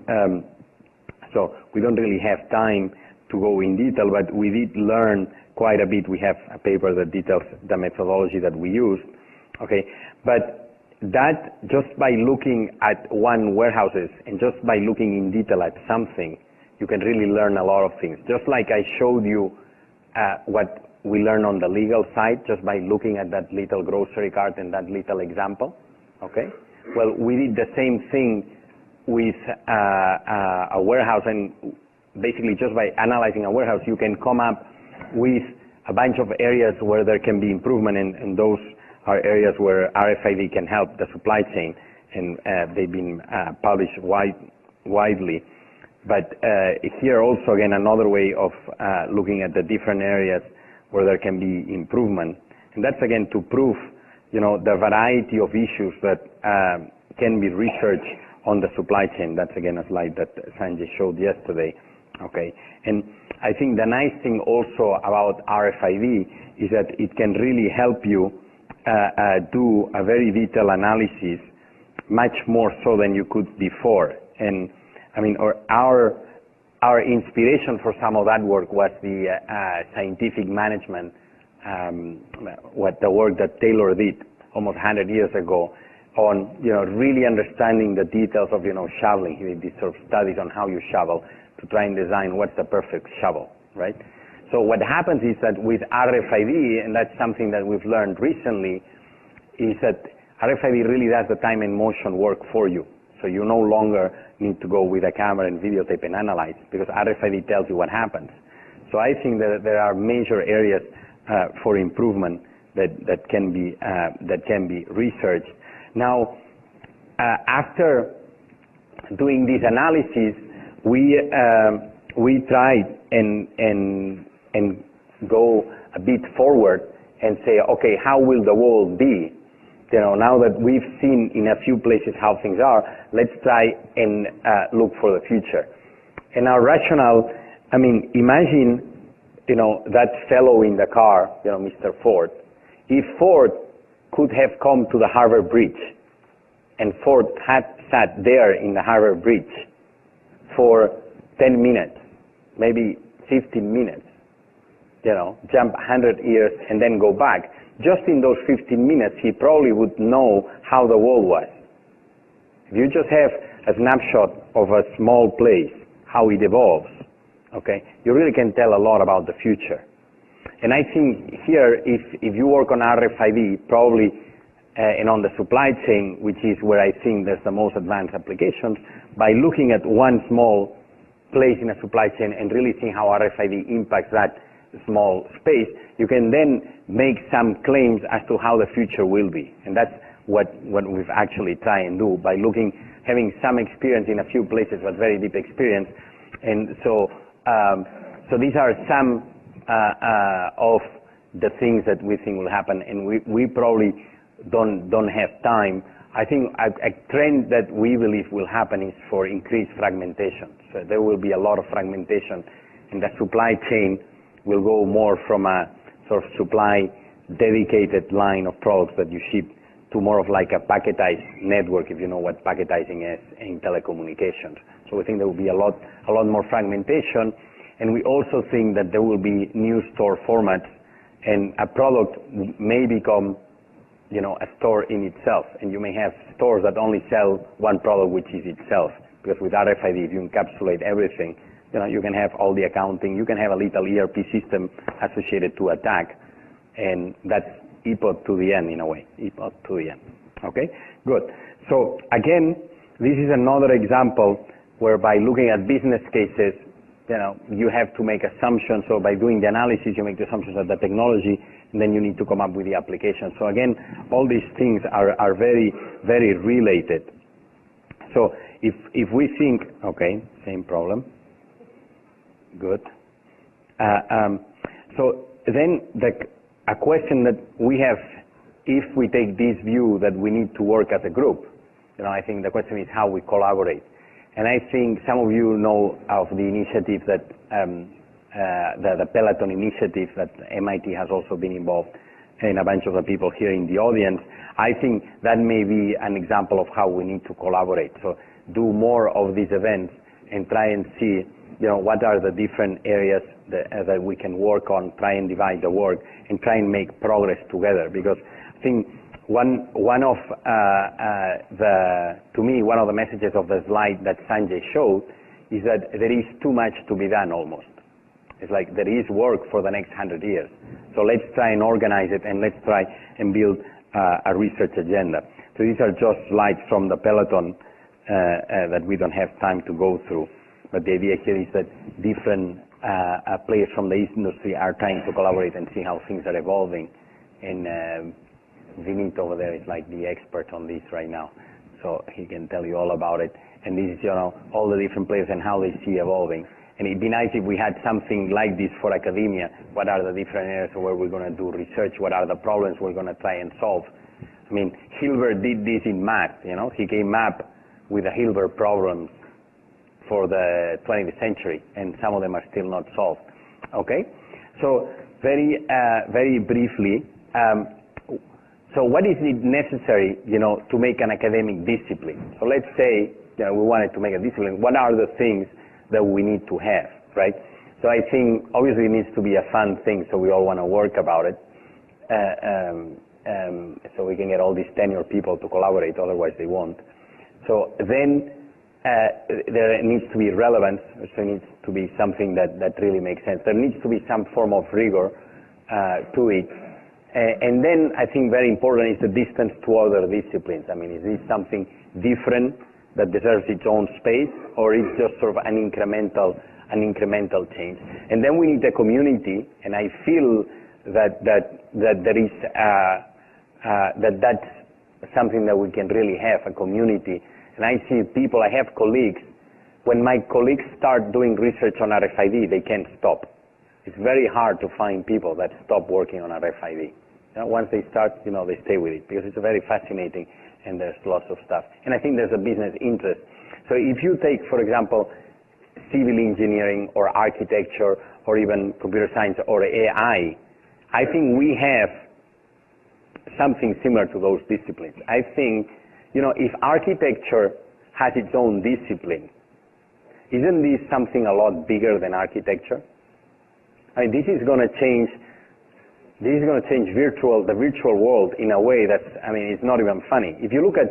so we don't really have time to go in detail, but we did learn quite a bit. We have a paper that details the methodology that we used. Okay, but that, just by looking at one warehouses and just by looking in detail at something, you can really learn a lot of things. Just like I showed you what we learned on the legal side, just by looking at that little grocery cart and that little example. Okay, well, we did the same thing with a warehouse, and basically just by analyzing a warehouse, you can come up with a bunch of areas where there can be improvement, and those are areas where RFID can help the supply chain, and they've been published widely. But here also, again, another way of looking at the different areas where there can be improvement. And that's, again, to prove, the variety of issues that can be researched on the supply chain. That's, again, a slide that Sanjay showed yesterday. Okay, and I think the nice thing also about RFID is that it can really help you do a very detailed analysis, much more so than you could before. And I mean, our inspiration for some of that work was the scientific management, the work that Taylor did almost 100 years ago on, really understanding the details of, shoveling. He did these sort of studies on how you shovel to try and design what's the perfect shovel, right? So what happens is that with RFID, and that's something that we've learned recently, is that RFID really does the time and motion work for you. So you no longer need to go with a camera and videotape and analyze, because RFID tells you what happens. So I think that there are major areas for improvement that can be researched. Now, after doing this analysis, we tried and go a bit forward and say, okay, how will the world be? Now that we've seen in a few places how things are, let's try and look for the future. And our rationale, I mean, imagine, that fellow in the car, Mr. Ford. If Ford could have come to the Harbor Bridge, and Ford had sat there in the Harbor Bridge for 10 minutes, maybe 15 minutes, jump 100 years and then go back. Just in those 15 minutes, he probably would know how the world was. If you just have a snapshot of a small place, how it evolves, okay, you really can tell a lot about the future. And I think here, if you work on RFID, probably, and on the supply chain, which is where I think there's the most advanced applications, by looking at one small place in a supply chain and really seeing how RFID impacts that small space, you can then make some claims as to how the future will be. And that's what we've actually tried and do by having some experience in a few places, but very deep experience. And so these are some of the things that we think will happen, and we probably don't have time. I think a trend that we believe will happen is for increased fragmentation. So there will be a lot of fragmentation, and the supply chain will go more from a sort of supply dedicated line of products that you ship to more of like a packetized network, if you know what packetizing is in telecommunications. So we think there will be a lot more fragmentation, and we also think that there will be new store formats, and a product may become, you know, a store in itself, and you may have stores that only sell one product, which is itself, because with RFID, if you encapsulate everything, you know, you can have all the accounting, you can have a little ERP system associated to a tag, and that's ePod to the end in a way, ePod to the end. Okay, good. So again, this is another example where by looking at business cases, you know, you have to make assumptions. So by doing the analysis, you make the assumptions of the technology, and then you need to come up with the application. So again, all these things are very, very related. So if we think, okay, same problem. Good. So then a question that we have, if we take this view that we need to work as a group, you know, I think the question is how we collaborate. And I think some of you know of the initiative that the Peloton initiative that MIT has also been involved, and a bunch of the people here in the audience. I think that may be an example of how we need to collaborate. So do more of these events and try and see, you know, what are the different areas that we can work on, try and divide the work, and try and make progress together. Because I think one of the messages of the slide that Sanjay showed is that there is too much to be done almost. It's like there is work for the next 100 years. So let's try and organize it, and let's try and build a research agenda. So these are just slides from the Peloton that we don't have time to go through. But the idea here is that different players from the industry are trying to collaborate and see how things are evolving. And Vinit over there is like the expert on this right now. So he can tell you all about it. And this is, you know, all the different players and how they see evolving. And it'd be nice if we had something like this for academia. What are the different areas where we're going to do research? What are the problems we're going to try and solve? I mean, Hilbert did this in math, you know. He came up with the Hilbert problems for the 20th century, and some of them are still not solved. Okay? So very briefly, so what is it necessary, you know, to make an academic discipline? So let's say, you know, we wanted to make a discipline. What are the things that we need to have, right? So I think obviously it needs to be a fun thing, so we all want to work about it. So we can get all these tenured people to collaborate, otherwise they won't. So then there needs to be relevance, so there needs to be something that really makes sense. There needs to be some form of rigor to it. And then I think very important is the distance to other disciplines. I mean, is this something different that deserves its own space, or is just sort of an incremental change? And then we need a community, and I feel that there is that's something that we can really have, a community. And I see people, I have colleagues, when my colleagues start doing research on RFID, they can't stop. It's very hard to find people that stop working on RFID. You know, once they start, you know, they stay with it, because it's very fascinating, and there's lots of stuff. And I think there's a business interest. So if you take, for example, civil engineering or architecture or even computer science or AI, I think we have something similar to those disciplines. I think, you know, if architecture has its own discipline, isn't this something a lot bigger than architecture? I mean, this is going to change the virtual world in a way that's, I mean, it's not even funny. If you look at,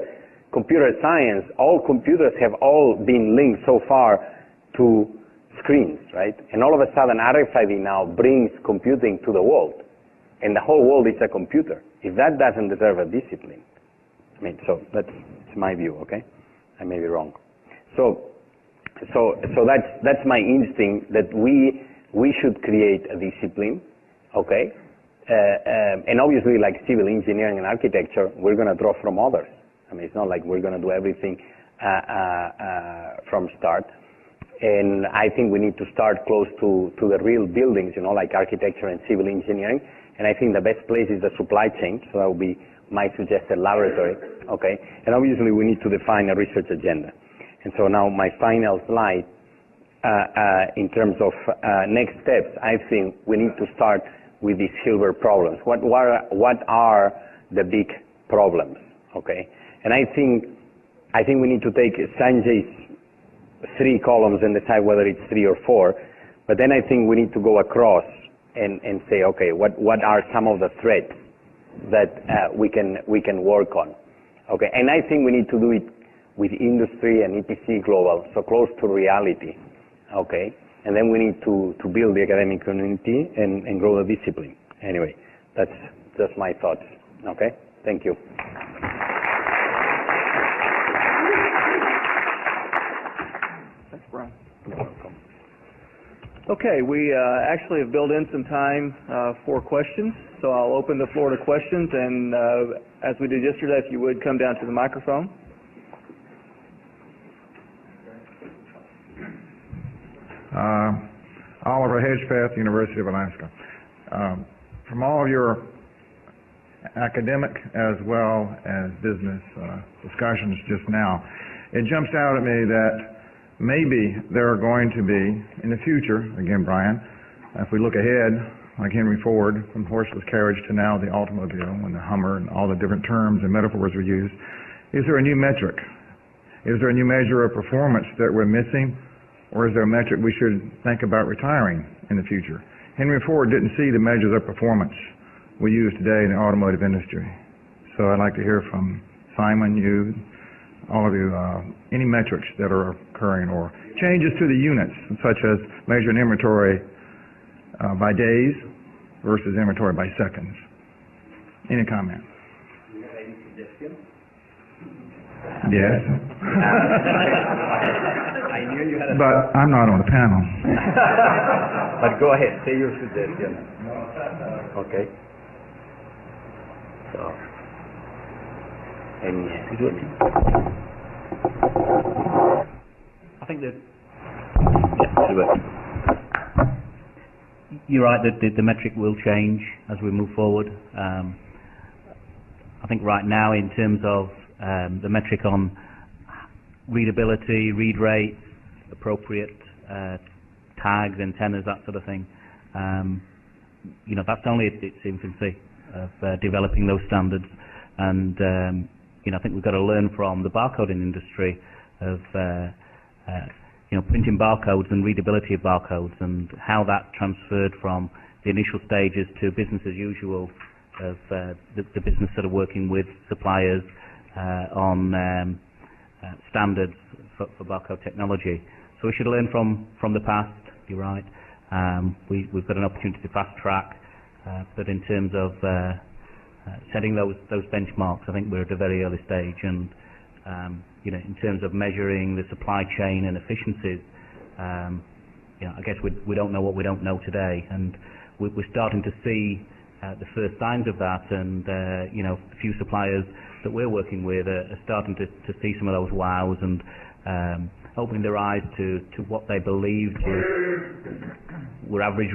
computer science, all computers have all been linked so far to screens, right? And all of a sudden, RFID now brings computing to the world, and the whole world is a computer. If that doesn't deserve a discipline, I mean, so that's my view, okay? I may be wrong. So that's my instinct, that we should create a discipline, okay? And obviously, like civil engineering and architecture, we're going to draw from others. I mean, it's not like we're going to do everything from start. And I think we need to start close to the real buildings, like architecture and civil engineering. And I think the best place is the supply chain, so that would be my suggested laboratory, okay? And obviously, we need to define a research agenda. And so now my final slide, in terms of next steps, I think we need to start with these silver problems. What are the big problems, okay? And I think we need to take Sanjay's 3 columns and decide whether it's 3 or 4, but then I think we need to go across and say, okay, what are some of the threats that we can work on, okay? And I think we need to do it with industry and EPC global, so close to reality, okay? And then we need to build the academic community and grow the discipline. Anyway, that's just my thoughts, okay? Thank you. Thanks, Brian. You're welcome. Okay, we actually have built in some time for questions, so I'll open the floor to questions, and as we did yesterday, if you would come down to the microphone. Oliver Hedgepeth, University of Alaska. From all of your academic as well as business discussions just now, it jumps out at me that maybe there are going to be, in the future, again, Brian, if we look ahead, like Henry Ford, from horseless carriage to now the automobile and the Hummer and all the different terms and metaphors we use, is there a new metric? Is there a new measure of performance that we're missing? Or is there a metric we should think about retiring in the future? Henry Ford didn't see the measures of performance we use today in the automotive industry. So I'd like to hear from Simon, you, all of you, any metrics that are occurring or changes to the units, such as measuring inventory by days versus inventory by seconds. Any comment? Do you have any suggestions? Yes. I knew you had a... But I'm not on the panel. But go ahead, say your suggestion. Okay. So, I think that you're right that the metric will change as we move forward. I think right now, in terms of the metric on readability, read rates, appropriate tags, antennas, that sort of thing, that's only its infancy of developing those standards. And I think we've got to learn from the barcoding industry of printing barcodes and readability of barcodes, and how that transferred from the initial stages to business as usual of the business that are working with suppliers on standards for barcode technology. So we should learn from the past. You're right. We've got an opportunity to fast track, but in terms of setting those benchmarks, I think we're at a very early stage. And in terms of measuring the supply chain and efficiencies, I guess we don't know what we don't know today, and we're starting to see the first signs of that. And a few suppliers that we're working with are starting to see some of those wows and opening their eyes to what they believed were average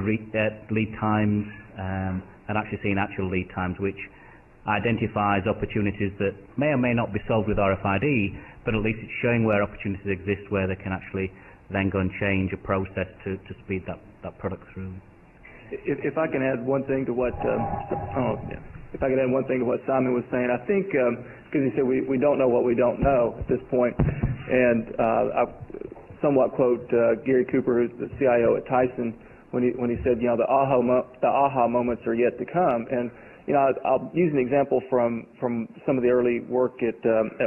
lead times, and actually seeing actual lead times, which identifies opportunities that may or may not be solved with RFID, but at least it's showing where opportunities exist where they can actually then go and change a process to speed that product through. If I can add one thing to what Simon was saying, I think because he said we don't know what we don't know at this point, and I somewhat quote Gary Cooper, who's the CIO at Tyson, when he said, the aha moments are yet to come, and I'll use an example from some of the early work at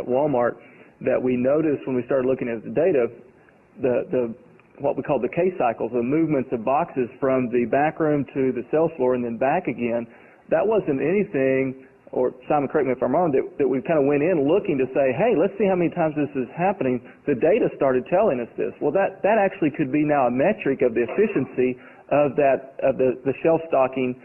Walmart that we noticed when we started looking at the data, what we call the case cycles, the movements of boxes from the back room to the sales floor and then back again. That wasn't anything, or Simon, correct me if I'm wrong, that we kind of went in looking to say, hey, let's see how many times this is happening. The data started telling us this. Well, that actually could be now a metric of the efficiency of the shelf stocking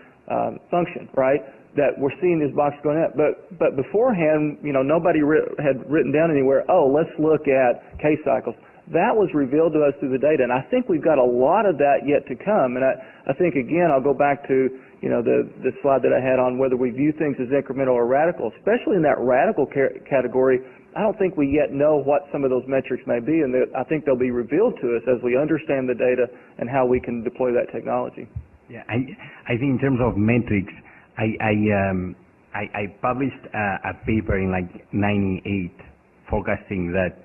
function, right? That we're seeing this box going up. But beforehand, nobody had written down anywhere, oh, let's look at case cycles. That was revealed to us through the data, and I think we've got a lot of that yet to come. And I think, again, I'll go back to the slide that I had on whether we view things as incremental or radical. Especially in that radical category, I don't think we yet know what some of those metrics may be, and I think they'll be revealed to us as we understand the data and how we can deploy that technology. Yeah, I think in terms of metrics, I published a paper in like '98 forecasting that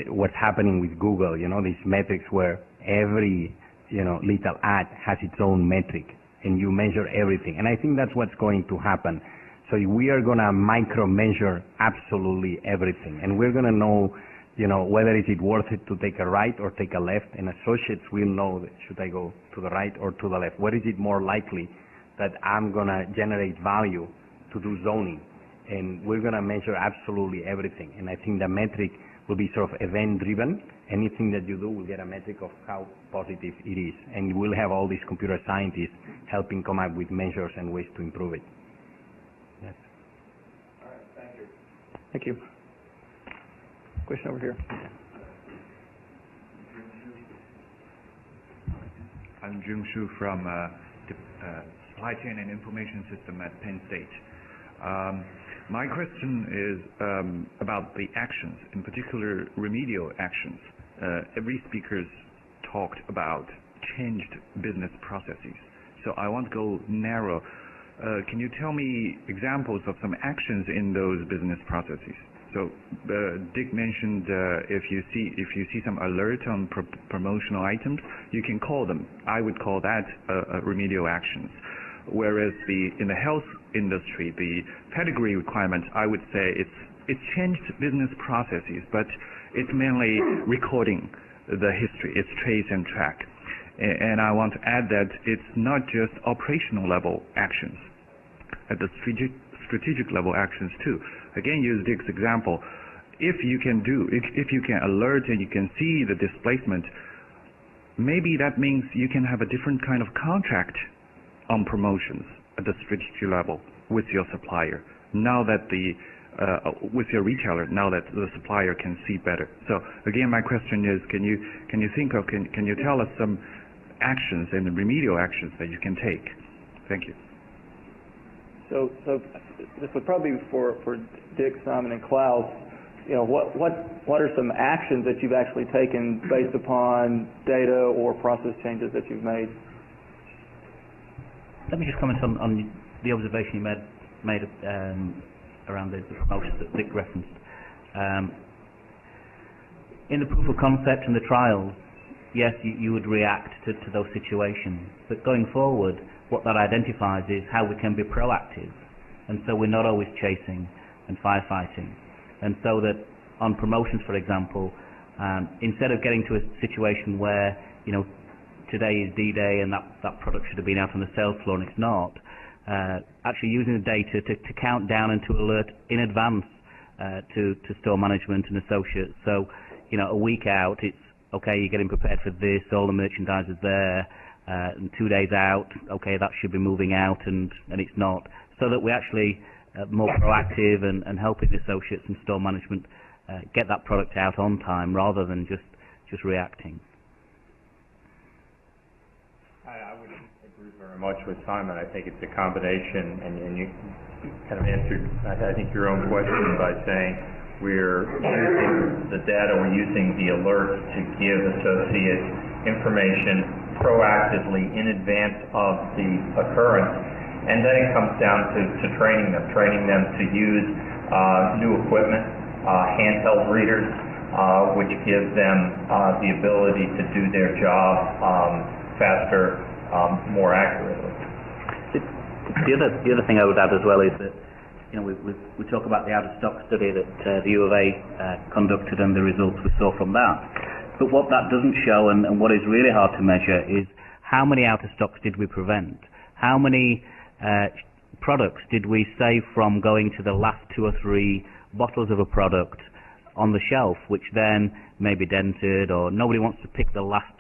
what's happening with Google, these metrics where every, little ad has its own metric and you measure everything. And I think that's what's going to happen. So we are going to micro-measure absolutely everything. And we're going to know, whether is it worth it to take a right or take a left. And associates will know that should I go to the right or to the left. Where is it more likely that I'm going to generate value to do zoning? And we're going to measure absolutely everything. And I think the metric will be sort of event-driven. Anything that you do will get a metric of how positive it is. And we'll have all these computer scientists helping come up with measures and ways to improve it. Yes. All right, thank you. Thank you. Question over here. I'm Jung Shu from Supply Chain and Information System at Penn State. My question is about the actions, in particular remedial actions. Every speaker's talked about changed business processes. So I want to go narrow. Can you tell me examples of some actions in those business processes? So Dick mentioned if you see some alert on promotional items, you can call them. I would call that remedial actions. Whereas in the health industry, the pedigree requirements, I would say it's changed business processes, but it's mainly recording the history. It's trace and track. And I want to add that it's not just operational level actions, at the strategic level actions too. Again, use Dick's example. If you can alert and you can see the displacement, maybe that means you can have a different kind of contract on promotions at the strategic level with your supplier. Now that with your retailer, now that the supplier can see better. So again, my question is, can you tell us some actions and remedial actions that you can take? Thank you. So this would probably be for Dick, Simon, and Klaus. What are some actions that you've actually taken based upon data or process changes that you've made? Let me just comment on the observation you made around the promotions that Dick referenced. In the proof of concept and the trials, yes, you would react to those situations. But going forward, what that identifies is how we can be proactive. And so we're not always chasing and firefighting. And so that on promotions, for example, instead of getting to a situation where, today is D-Day and that product should have been out on the sales floor and it's not, actually using the data to count down and to alert in advance to store management and associates. So, a week out, it's, okay, you're getting prepared for this, all the merchandise is there, and 2 days out, okay, that should be moving out and it's not. So that we actually more proactive and helping the associates and store management get that product out on time rather than just reacting. I would agree very much with Simon. I think it's a combination, and you kind of answered, I think, your own question by saying we're using the data, we're using the alerts to give associates information proactively in advance of the occurrence. And then it comes down to training them to use new equipment, handheld readers, which give them the ability to do their job faster, more accurately. The other thing I would add as well is that, you know, we talk about the out-of-stock study that the U of A conducted and the results we saw from that. But what that doesn't show, and what is really hard to measure, is how many out-of-stocks did we prevent? How many products did we save from going to the last 2 or 3 bottles of a product on the shelf, which then may be dented, or nobody wants to pick the last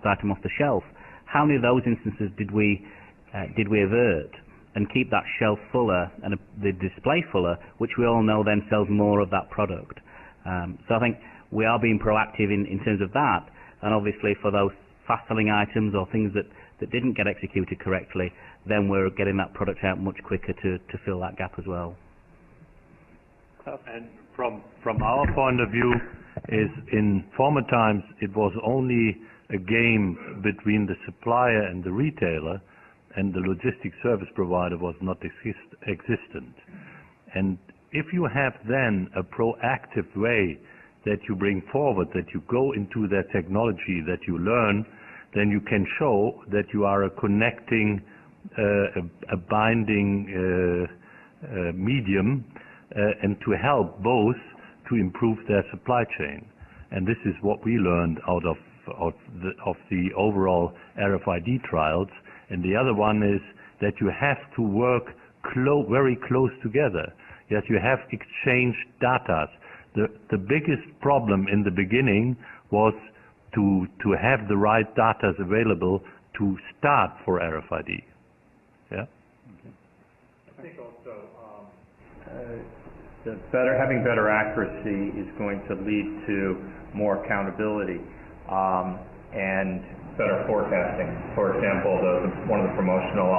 item off the shelf? How many of those instances did we avert and keep that shelf fuller and the display fuller, which we all know then sells more of that product? So I think we are being proactive in terms of that, and obviously for those fast-selling items or things that didn't get executed correctly, then we're getting that product out much quicker to fill that gap as well. And from our point of view, is in former times it was only a game between the supplier and the retailer, and the logistic service provider was not existent. And if you have then a proactive way that you bring forward, that you go into that technology, that you learn, then you can show that you are a connecting, a binding medium, and to help both to improve their supply chain. And this is what we learned out of the overall RFID trials. And the other one is that you have to work very close together. Yes, you have exchanged data. The biggest problem in the beginning was to have the right data available to start for RFID. Yeah. I think also having better accuracy is going to lead to more accountability and better forecasting. For example, one of the promotional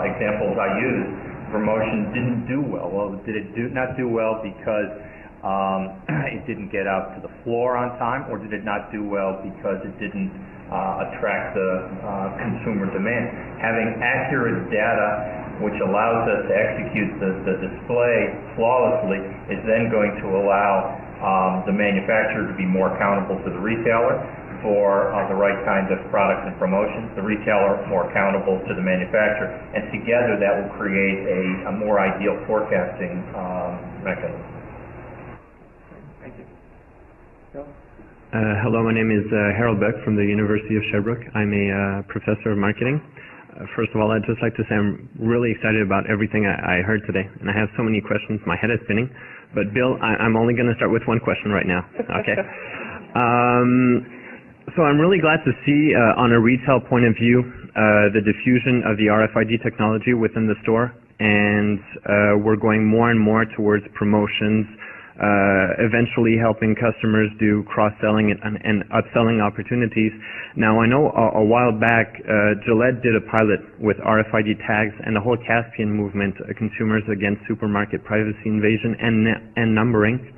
examples I used, promotion didn't do well. Well, did it not do well because it didn't get out to the floor on time, or did it not do well because it didn't attract the consumer demand? Having accurate data which allows us to execute the display flawlessly is then going to allow the manufacturer to be more accountable to the retailer for the right kinds of products and promotions, the retailer more accountable to the manufacturer, and together that will create a more ideal forecasting mechanism. Thank you. Hello, my name is Harold Beck from the University of Sherbrooke. I'm a professor of marketing. First of all, I'd just like to say I'm really excited about everything I heard today, and I have so many questions. My head is spinning. But Bill, I'm only going to start with one question right now. Okay. So I'm really glad to see, on a retail point of view, the diffusion of the RFID technology within the store, and we're going more and more towards promotions, eventually helping customers do cross-selling and upselling opportunities. Now, I know a while back, Gillette did a pilot with RFID tags and the whole Caspian movement, Consumers Against Supermarket Privacy Invasion and Numbering.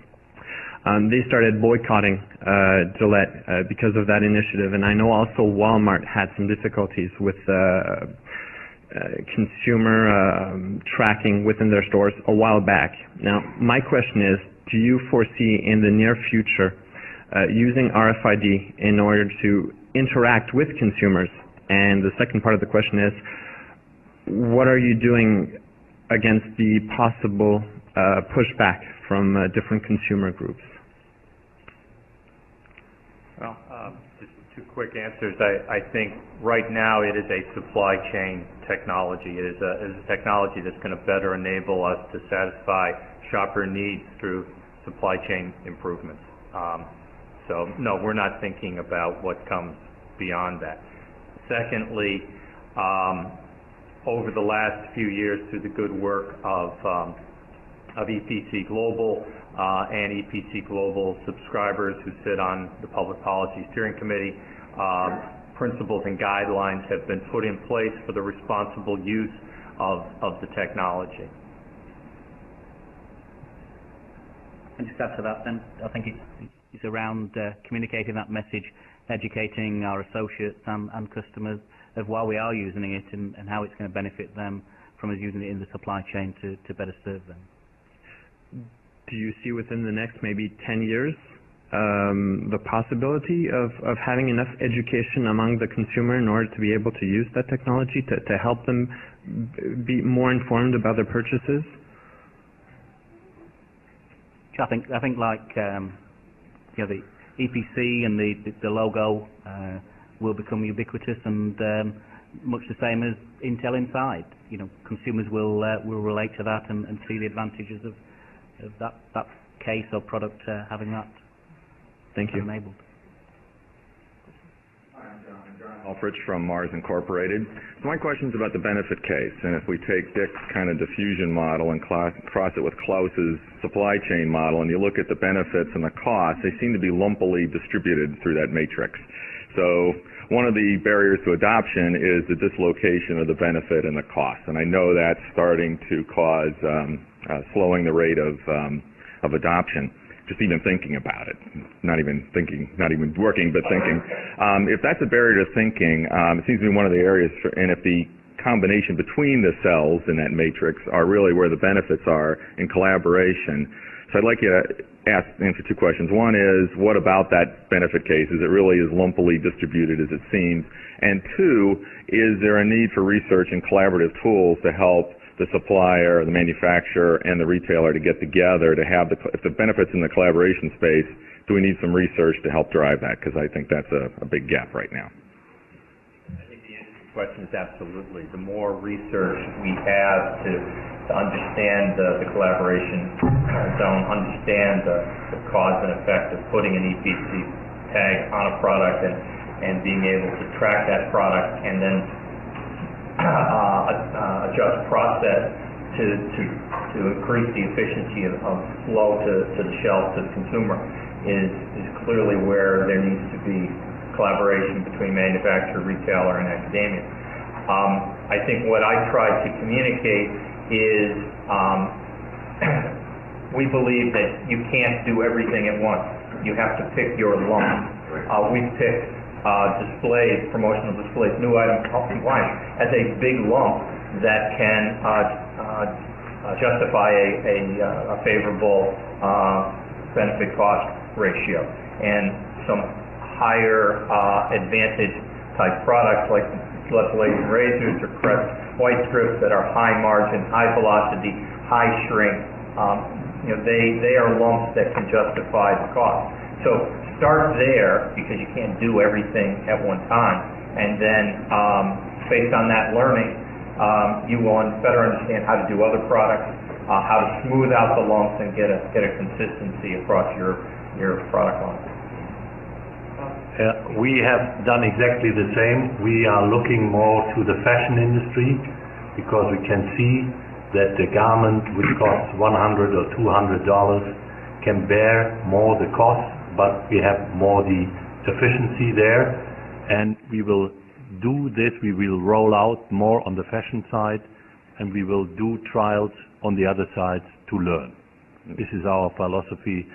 They started boycotting Gillette because of that initiative, and I know also Walmart had some difficulties with consumer tracking within their stores a while back. Now, my question is, do you foresee in the near future using RFID in order to interact with consumers? And the second part of the question is, what are you doing against the possible pushback from different consumer groups? Well, just 2 quick answers. I think right now it is a supply chain technology. It is a technology that's going to better enable us to satisfy shopper needs through supply chain improvements. So no, we're not thinking about what comes beyond that. Secondly, over the last few years, through the good work of EPC Global and EPC Global subscribers who sit on the Public Policy Steering Committee, principles and guidelines have been put in place for the responsible use of the technology. And just add to that, then I think it's around communicating that message, educating our associates and customers of why we are using it and how it's going to benefit them from us using it in the supply chain to better serve them. Do you see within the next maybe 10 years the possibility of having enough education among the consumer in order to be able to use that technology to help them be more informed about their purchases? I think like the EPC and the logo will become ubiquitous, and much the same as Intel Inside. Consumers will relate to that and see the advantages of that case or product having that. Thank you. Enabled. Alfrich from Mars Incorporated. So my question is about the benefit case, and if we take Dick's kind of diffusion model and cross it with Klaus's supply chain model, and you look at the benefits and the costs, they seem to be lumpily distributed through that matrix. So one of the barriers to adoption is the dislocation of the benefit and the cost, and I know that's starting to cause slowing the rate of adoption. Just even thinking about it, not even working, but thinking. If that's a barrier to thinking, it seems to be one of the areas, and if the combination between the cells in that matrix are really where the benefits are in collaboration. So I'd like you to answer two questions. One is, what about that benefit case? Is it really as lumpily distributed as it seems? And two, is there a need for research and collaborative tools to help the supplier, the manufacturer, and the retailer to get together to have if the benefits in the collaboration space, do we need some research to help drive that? Because I think that's a big gap right now. I think the answer to the question is absolutely. The more research we have to understand the collaboration zone, understand the cause and effect of putting an EPC tag on a product and being able to track that product and then adjust process to increase the efficiency of flow to the shelf to the consumer is clearly where there needs to be collaboration between manufacturer, retailer, and academia. I think what I tried to communicate is we believe that you can't do everything at once. You have to pick your lump. We've picked displays, promotional displays, new item compliance as a big lump that can justify a favorable benefit cost ratio. And some higher advantage type products like less laden razors or Crest white strips that are high margin, high velocity, high shrink, they are lumps that can justify the cost. So start there, because you can't do everything at one time, and then based on that learning, you will better understand how to do other products, how to smooth out the lumps and get a consistency across your product line. We have done exactly the same. We are looking more to the fashion industry because we can see that the garment which costs $100 or $200 can bear more the cost, but we have more the efficiency there, and we will do this. We will roll out more on the fashion side, and we will do trials on the other side to learn. This is our philosophy.